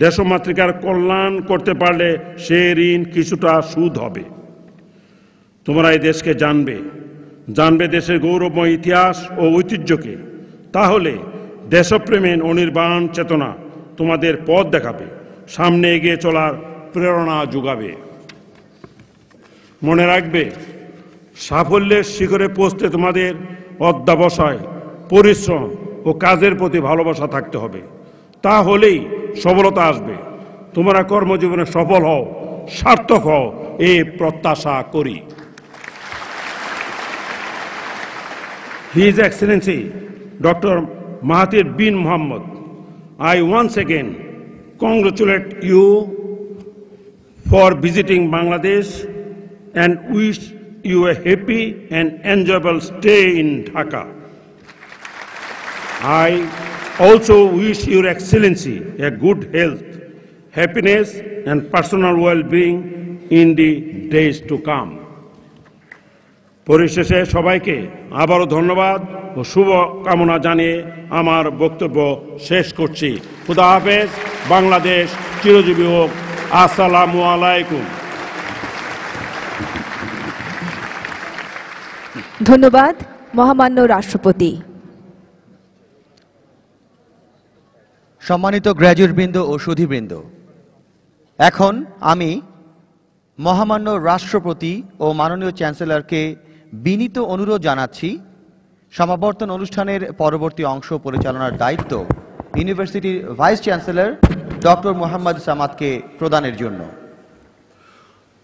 দেশমাতৃকার কল্যাণ করতে পারলে সে ঋণ কিছুটা সুদ হবে। তোমরা এই দেশকে জানবে দেশের গৌরবময় ইতিহাস ও ঐতিহ্যকে। তাহলে দেশপ্রেমের অনির্বাণ চেতনা তোমাদের পথ দেখাবে, সামনে এগিয়ে চলার প্রেরণা যোগাবে। মনে রাখবে, সাফল্যের শিখরে পৌঁছতে তোমাদের অধ্যবসায়, পরিশ্রম ও কাজের প্রতি ভালোবাসা থাকতে হবে। তাহলেই সফলতা আসবে। তোমরা কর্মজীবনে সফল হও, সার্থক হও, এই প্রত্যাশা করি। His Excellency Dr. Mahathir bin Mohamad, I once again congratulate you for visiting Bangladesh and wish you a happy and enjoyable stay in Dhaka. I also wish Your Excellency a good health, happiness and personal well-being in the days to come. পরিশেষে সবাইকে আবারও ধন্যবাদ ও শুভ কামনা জানিয়ে আমার বক্তব্য শেষ করছি। খুদা হাফেজ। বাংলাদেশ চিরজীবী হোক। আসসালামু আলাইকুম। ধন্যবাদ মহামান্য রাষ্ট্রপতি। সম্মানিত গ্র্যাজুয়েটবৃন্দ ও সুধীবৃন্দ, এখন আমি মহামান্য রাষ্ট্রপতি ও মাননীয় চ্যান্সেলরকে বিনীত অনুরোধ জানাচ্ছি সমাবর্তন অনুষ্ঠানের পরবর্তী অংশ পরিচালনার দায়িত্ব ইউনিভার্সিটির ভাইস চ্যান্সেলর ডক্টর মোহাম্মদ সামাদকে প্রদানের জন্য।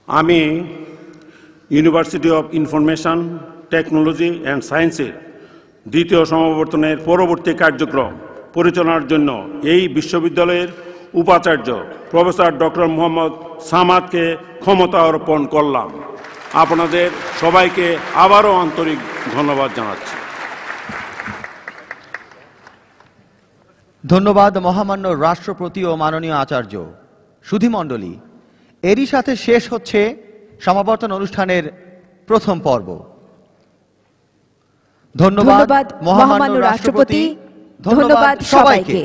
আমি university of information technology and সায়েন্সের দ্বিতীয় সমাবর্তনের পরবর্তী কার্যক্রম পরিচালনার জন্য এই বিশ্ববিদ্যালয়ের উপাচার্য প্রফেসর ডক্টর মোহাম্মদ সামাদকে ক্ষমতা অর্পণ করলাম। আপনাদের সবাইকে আবারও আন্তরিক ধন্যবাদ জানাচ্ছি। ধন্যবাদ মহামান্য রাষ্ট্রপতি ও মাননীয় আচার্য। সুধীমণ্ডলী, এরই সাথে শেষ হচ্ছে সমাবর্তন অনুষ্ঠানের প্রথম পর্ব। ধন্যবাদ মহামান্য রাষ্ট্রপতি। ধন্যবাদ সবাইকে।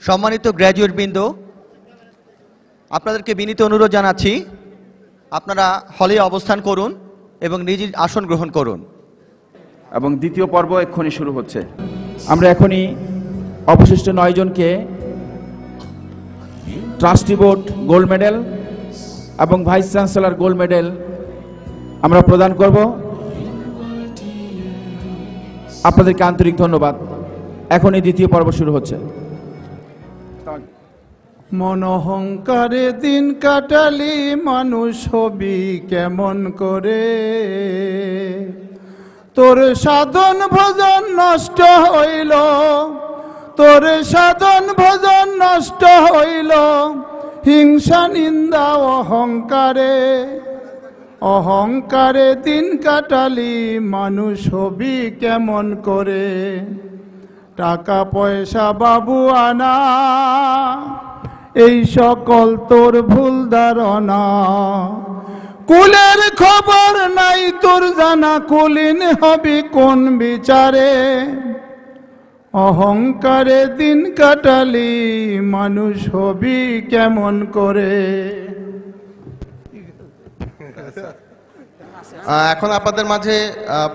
সম্মানিত গ্র্যাজুয়েটবৃন্দ, আপনাদেরকে বিনীত অনুরোধ জানাচ্ছি আপনারা হলে অবস্থান করুন এবং নিজ আসন গ্রহণ করুন। এবং দ্বিতীয় পর্ব এক্ষুনি শুরু হচ্ছে। আমরা এখনই অবশিষ্ট 9 জনকে ট্রাস্টি বোর্ড গোল্ড মেডেল এবং ভাইস চ্যান্সেলর গোল্ড মেডেল আমরা প্রদান করব। আপনাদেরকে আন্তরিক ধন্যবাদ। এখনই দ্বিতীয় পর্ব শুরু হচ্ছে। মনহংকারে দিন কাটালি মানুষ হবি কেমন করে, তোর সাধন ভজন নষ্ট হইল, তোর সাধন ভজন নষ্ট হইল, হিংসা নিন্দা অহংকারে, অহংকারে দিন কাটালি মানুষ হবি কেমন করে। টাকা পয়সা বাবু আনা এই সকল তোর ভুল ধারণা, কুলের খবর নাই তোর জানা, কুলীন হবি কোন বিচারে। অহংকারে দিন কাটালি মানুষ হবি কেমন করে। এখন আপনাদের মাঝে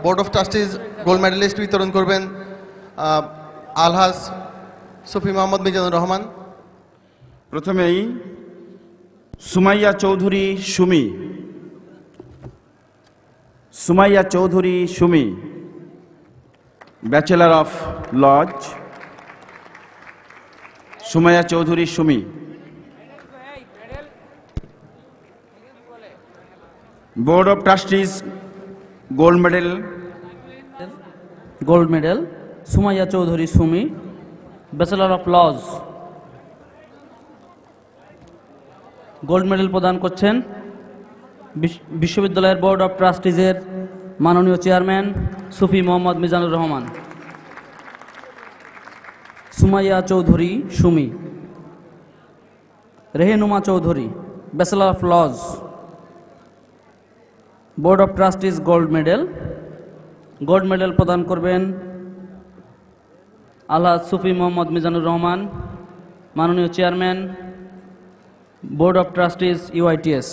board of trustees gold medalist বিতরণ করবেন আলহাজ সুফি মোহাম্মদ মিজানুর রহমান। প্রথমেই Sumaiya Chowdhury Sumi, Sumaiya Chowdhury Sumi, bachelor of laws. Sumaiya Chowdhury Sumi. Board of trustees gold medal, gold medal Sumaiya Chowdhury Sumi, bachelor of laws. Gold medal প্রদান করছেন বিশ্ববিদ্যালয়ের বোর্ড অফ ট্রাস্টিজের মাননীয় chairman Sufi Mohammad Mizanur Rahman. Sumaiya Chowdhury Sumi. Rehenuma Chowdhury, bachelor of laws, board of trustees gold medal. Gold medal প্রদান করবেন আলহাজ সুফি মোহাম্মদ মিজানুর রহমান, মাননীয় chairman board of trustees UITS.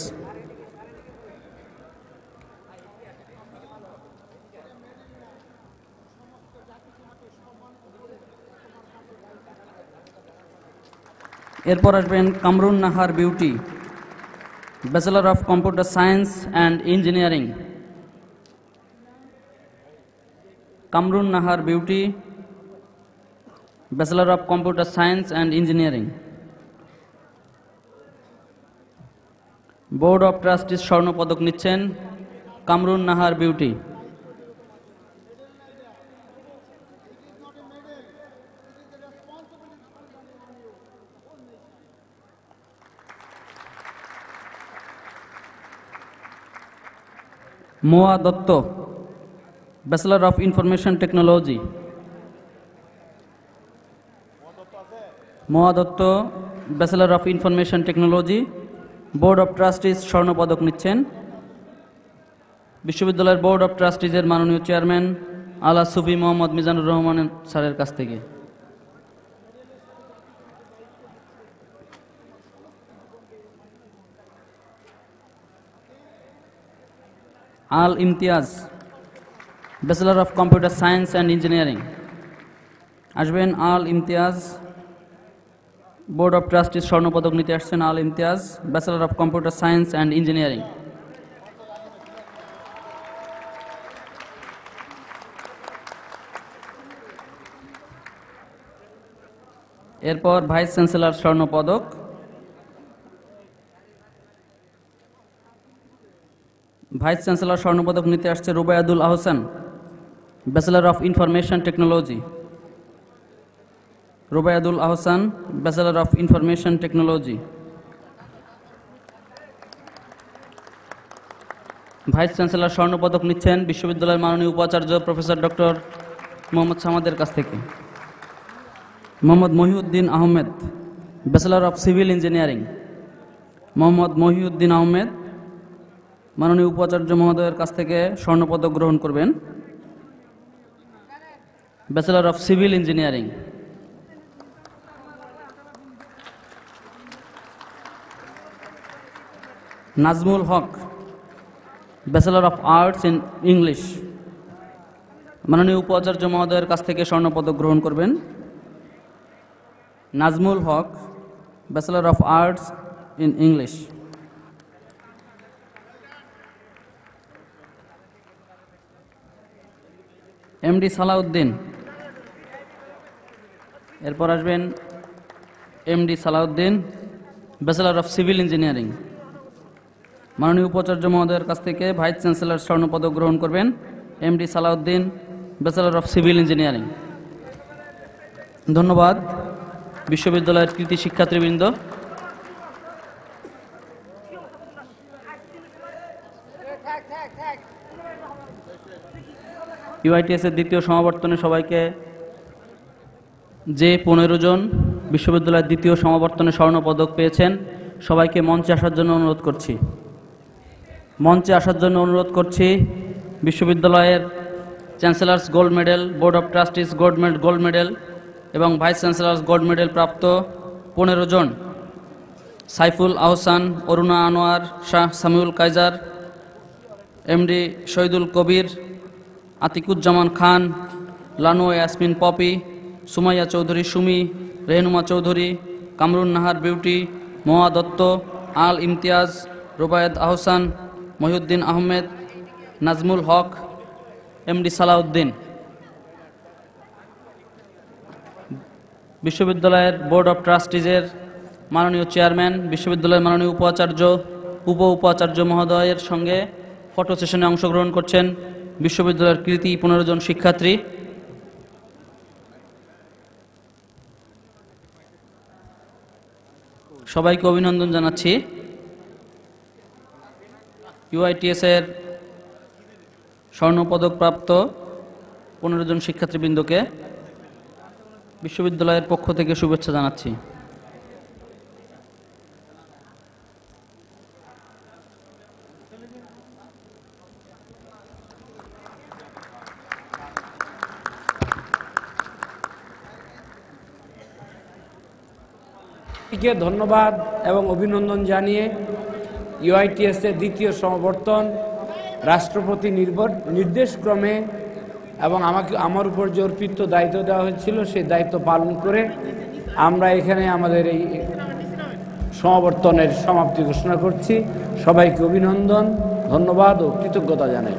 এরপর আসবেন Kamrun Nahar Beauty, bachelor of computer science and engineering. Kamrun Nahar Beauty, bachelor of computer science and engineering. Board of trustees স্বর্ণপদক নিচ্ছেন Kamrun Nahar Beauty. Moa Dutta, bachelor of information technology. Moa Dutta, bachelor of information technology, board of trustees স্বর্ণপদক নিচ্ছেন বিশ্ববিদ্যালয়ের board of ট্রাস্টিজের মাননীয় chairman আলা সুফি মোহাম্মদ মিজানুর রহমান স্যারের কাছ থেকে। Al Imtiaz, bachelor of computer science and engineering. আসবেন Al Imtiaz, board of trustees স্বর্ণপদক নিতে আসছেন Al Imtiaz, bachelor of computer science and engineering. এরপর ভাইস চ্যান্সেলর স্বর্ণপদক। ভাইস চ্যান্সেলর স্বর্ণপদক নিতে আসছে Rubayadul Ahsan, bachelor of information technology. Rubayadul Ahsan, bachelor of information technology. Vice chancellor স্বর্ণপদক নিচ্ছেন বিশ্ববিদ্যালয়ের মাননীয় উপাচার্য প্রফেসর ডক্টর মোহাম্মদ সামাদের কাছ থেকে। Mohammad Mohiuddin Ahmed, bachelor of civil engineering. Mohammad Mohiuddin Ahmed মাননীয় উপাচার্য মহোদয়ের কাছ থেকে স্বর্ণপদক গ্রহণ করবেন, bachelor of civil engineering. Nazmul Haque, bachelor of arts in English. মাননীয় উপাচার্য মহোদয়ের কাছ থেকে স্বর্ণপদক গ্রহণ করবেন Nazmul Haque, bachelor of arts in English. MD Salauddin. এরপর আসবেন MD Salauddin, bachelor of civil engineering. মাননীয় উপাচার্য মহোদয়ের কাছ থেকে ভাইস চ্যান্সেলর স্বর্ণপদক গ্রহণ করবেন MD Salauddin, bachelor of civil engineering. ধন্যবাদ বিশ্ববিদ্যালয়ের কৃতি শিক্ষার্থীবৃন্দ। ইউআইটিএস এর দ্বিতীয় সমাবর্তনে সবাইকে যে 15 জন বিশ্ববিদ্যালয়ের দ্বিতীয় সমাবর্তনে স্বর্ণপদক পেয়েছেন সবাইকে মঞ্চে আসার জন্য অনুরোধ করছি। মঞ্চে আসার জন্য অনুরোধ করছি বিশ্ববিদ্যালয়ের chancellors gold medal, board of trustees gold medal এবং ভাইস চ্যান্সেলার্স গোল্ড মেডেল প্রাপ্ত 15 জন সাইফুল আহসান, অরুণা আনোয়ার, শাহ সামিউল কাইজার, এমডি শহীদুল কবির, আতিকুজ্জামান খান, লানু ইয়াসমিন পপি, সুমাইয়া চৌধুরী সুমি, রেহনুমা চৌধুরী, কামরুন নাহার বিউটি, মোয়া দত্ত, আল ইমতিয়াজ, রুবায়েত আহসান, মহিউদ্দিন আহমেদ, নাজমুল হক, এমডি সালাউদ্দিন। বিশ্ববিদ্যালয়ের বোর্ড অফ ট্রাস্টিজের মাননীয় চেয়ারম্যান, বিশ্ববিদ্যালয়ের মাননীয় উপাচার্য, উপাচার্য মহোদয়ের সঙ্গে ফটো সেশনে অংশগ্রহণ করছেন বিশ্ববিদ্যালয়ের কৃতি 15 জন শিক্ষার্থী। সবাইকে অভিনন্দন জানাচ্ছি। ইউআইটিএস এর স্বর্ণপদকপ্রাপ্ত 15 জন শিক্ষার্থীবৃন্দকে বিশ্ববিদ্যালয়ের পক্ষ থেকে শুভেচ্ছা জানাচ্ছি। ধন্যবাদ এবং অভিনন্দন জানিয়ে ইউআইটিএস এর দ্বিতীয় সমাবর্তন রাষ্ট্রপতি নির্দেশক্রমে এবং আমার উপর যে অর্পিত দায়িত্ব দেওয়া হয়েছিল সেই দায়িত্ব পালন করে আমরা এখানে আমাদের এই সমাবর্তনের সমাপ্তি ঘোষণা করছি। সবাইকে অভিনন্দন, ধন্যবাদ ও কৃতজ্ঞতা জানাই।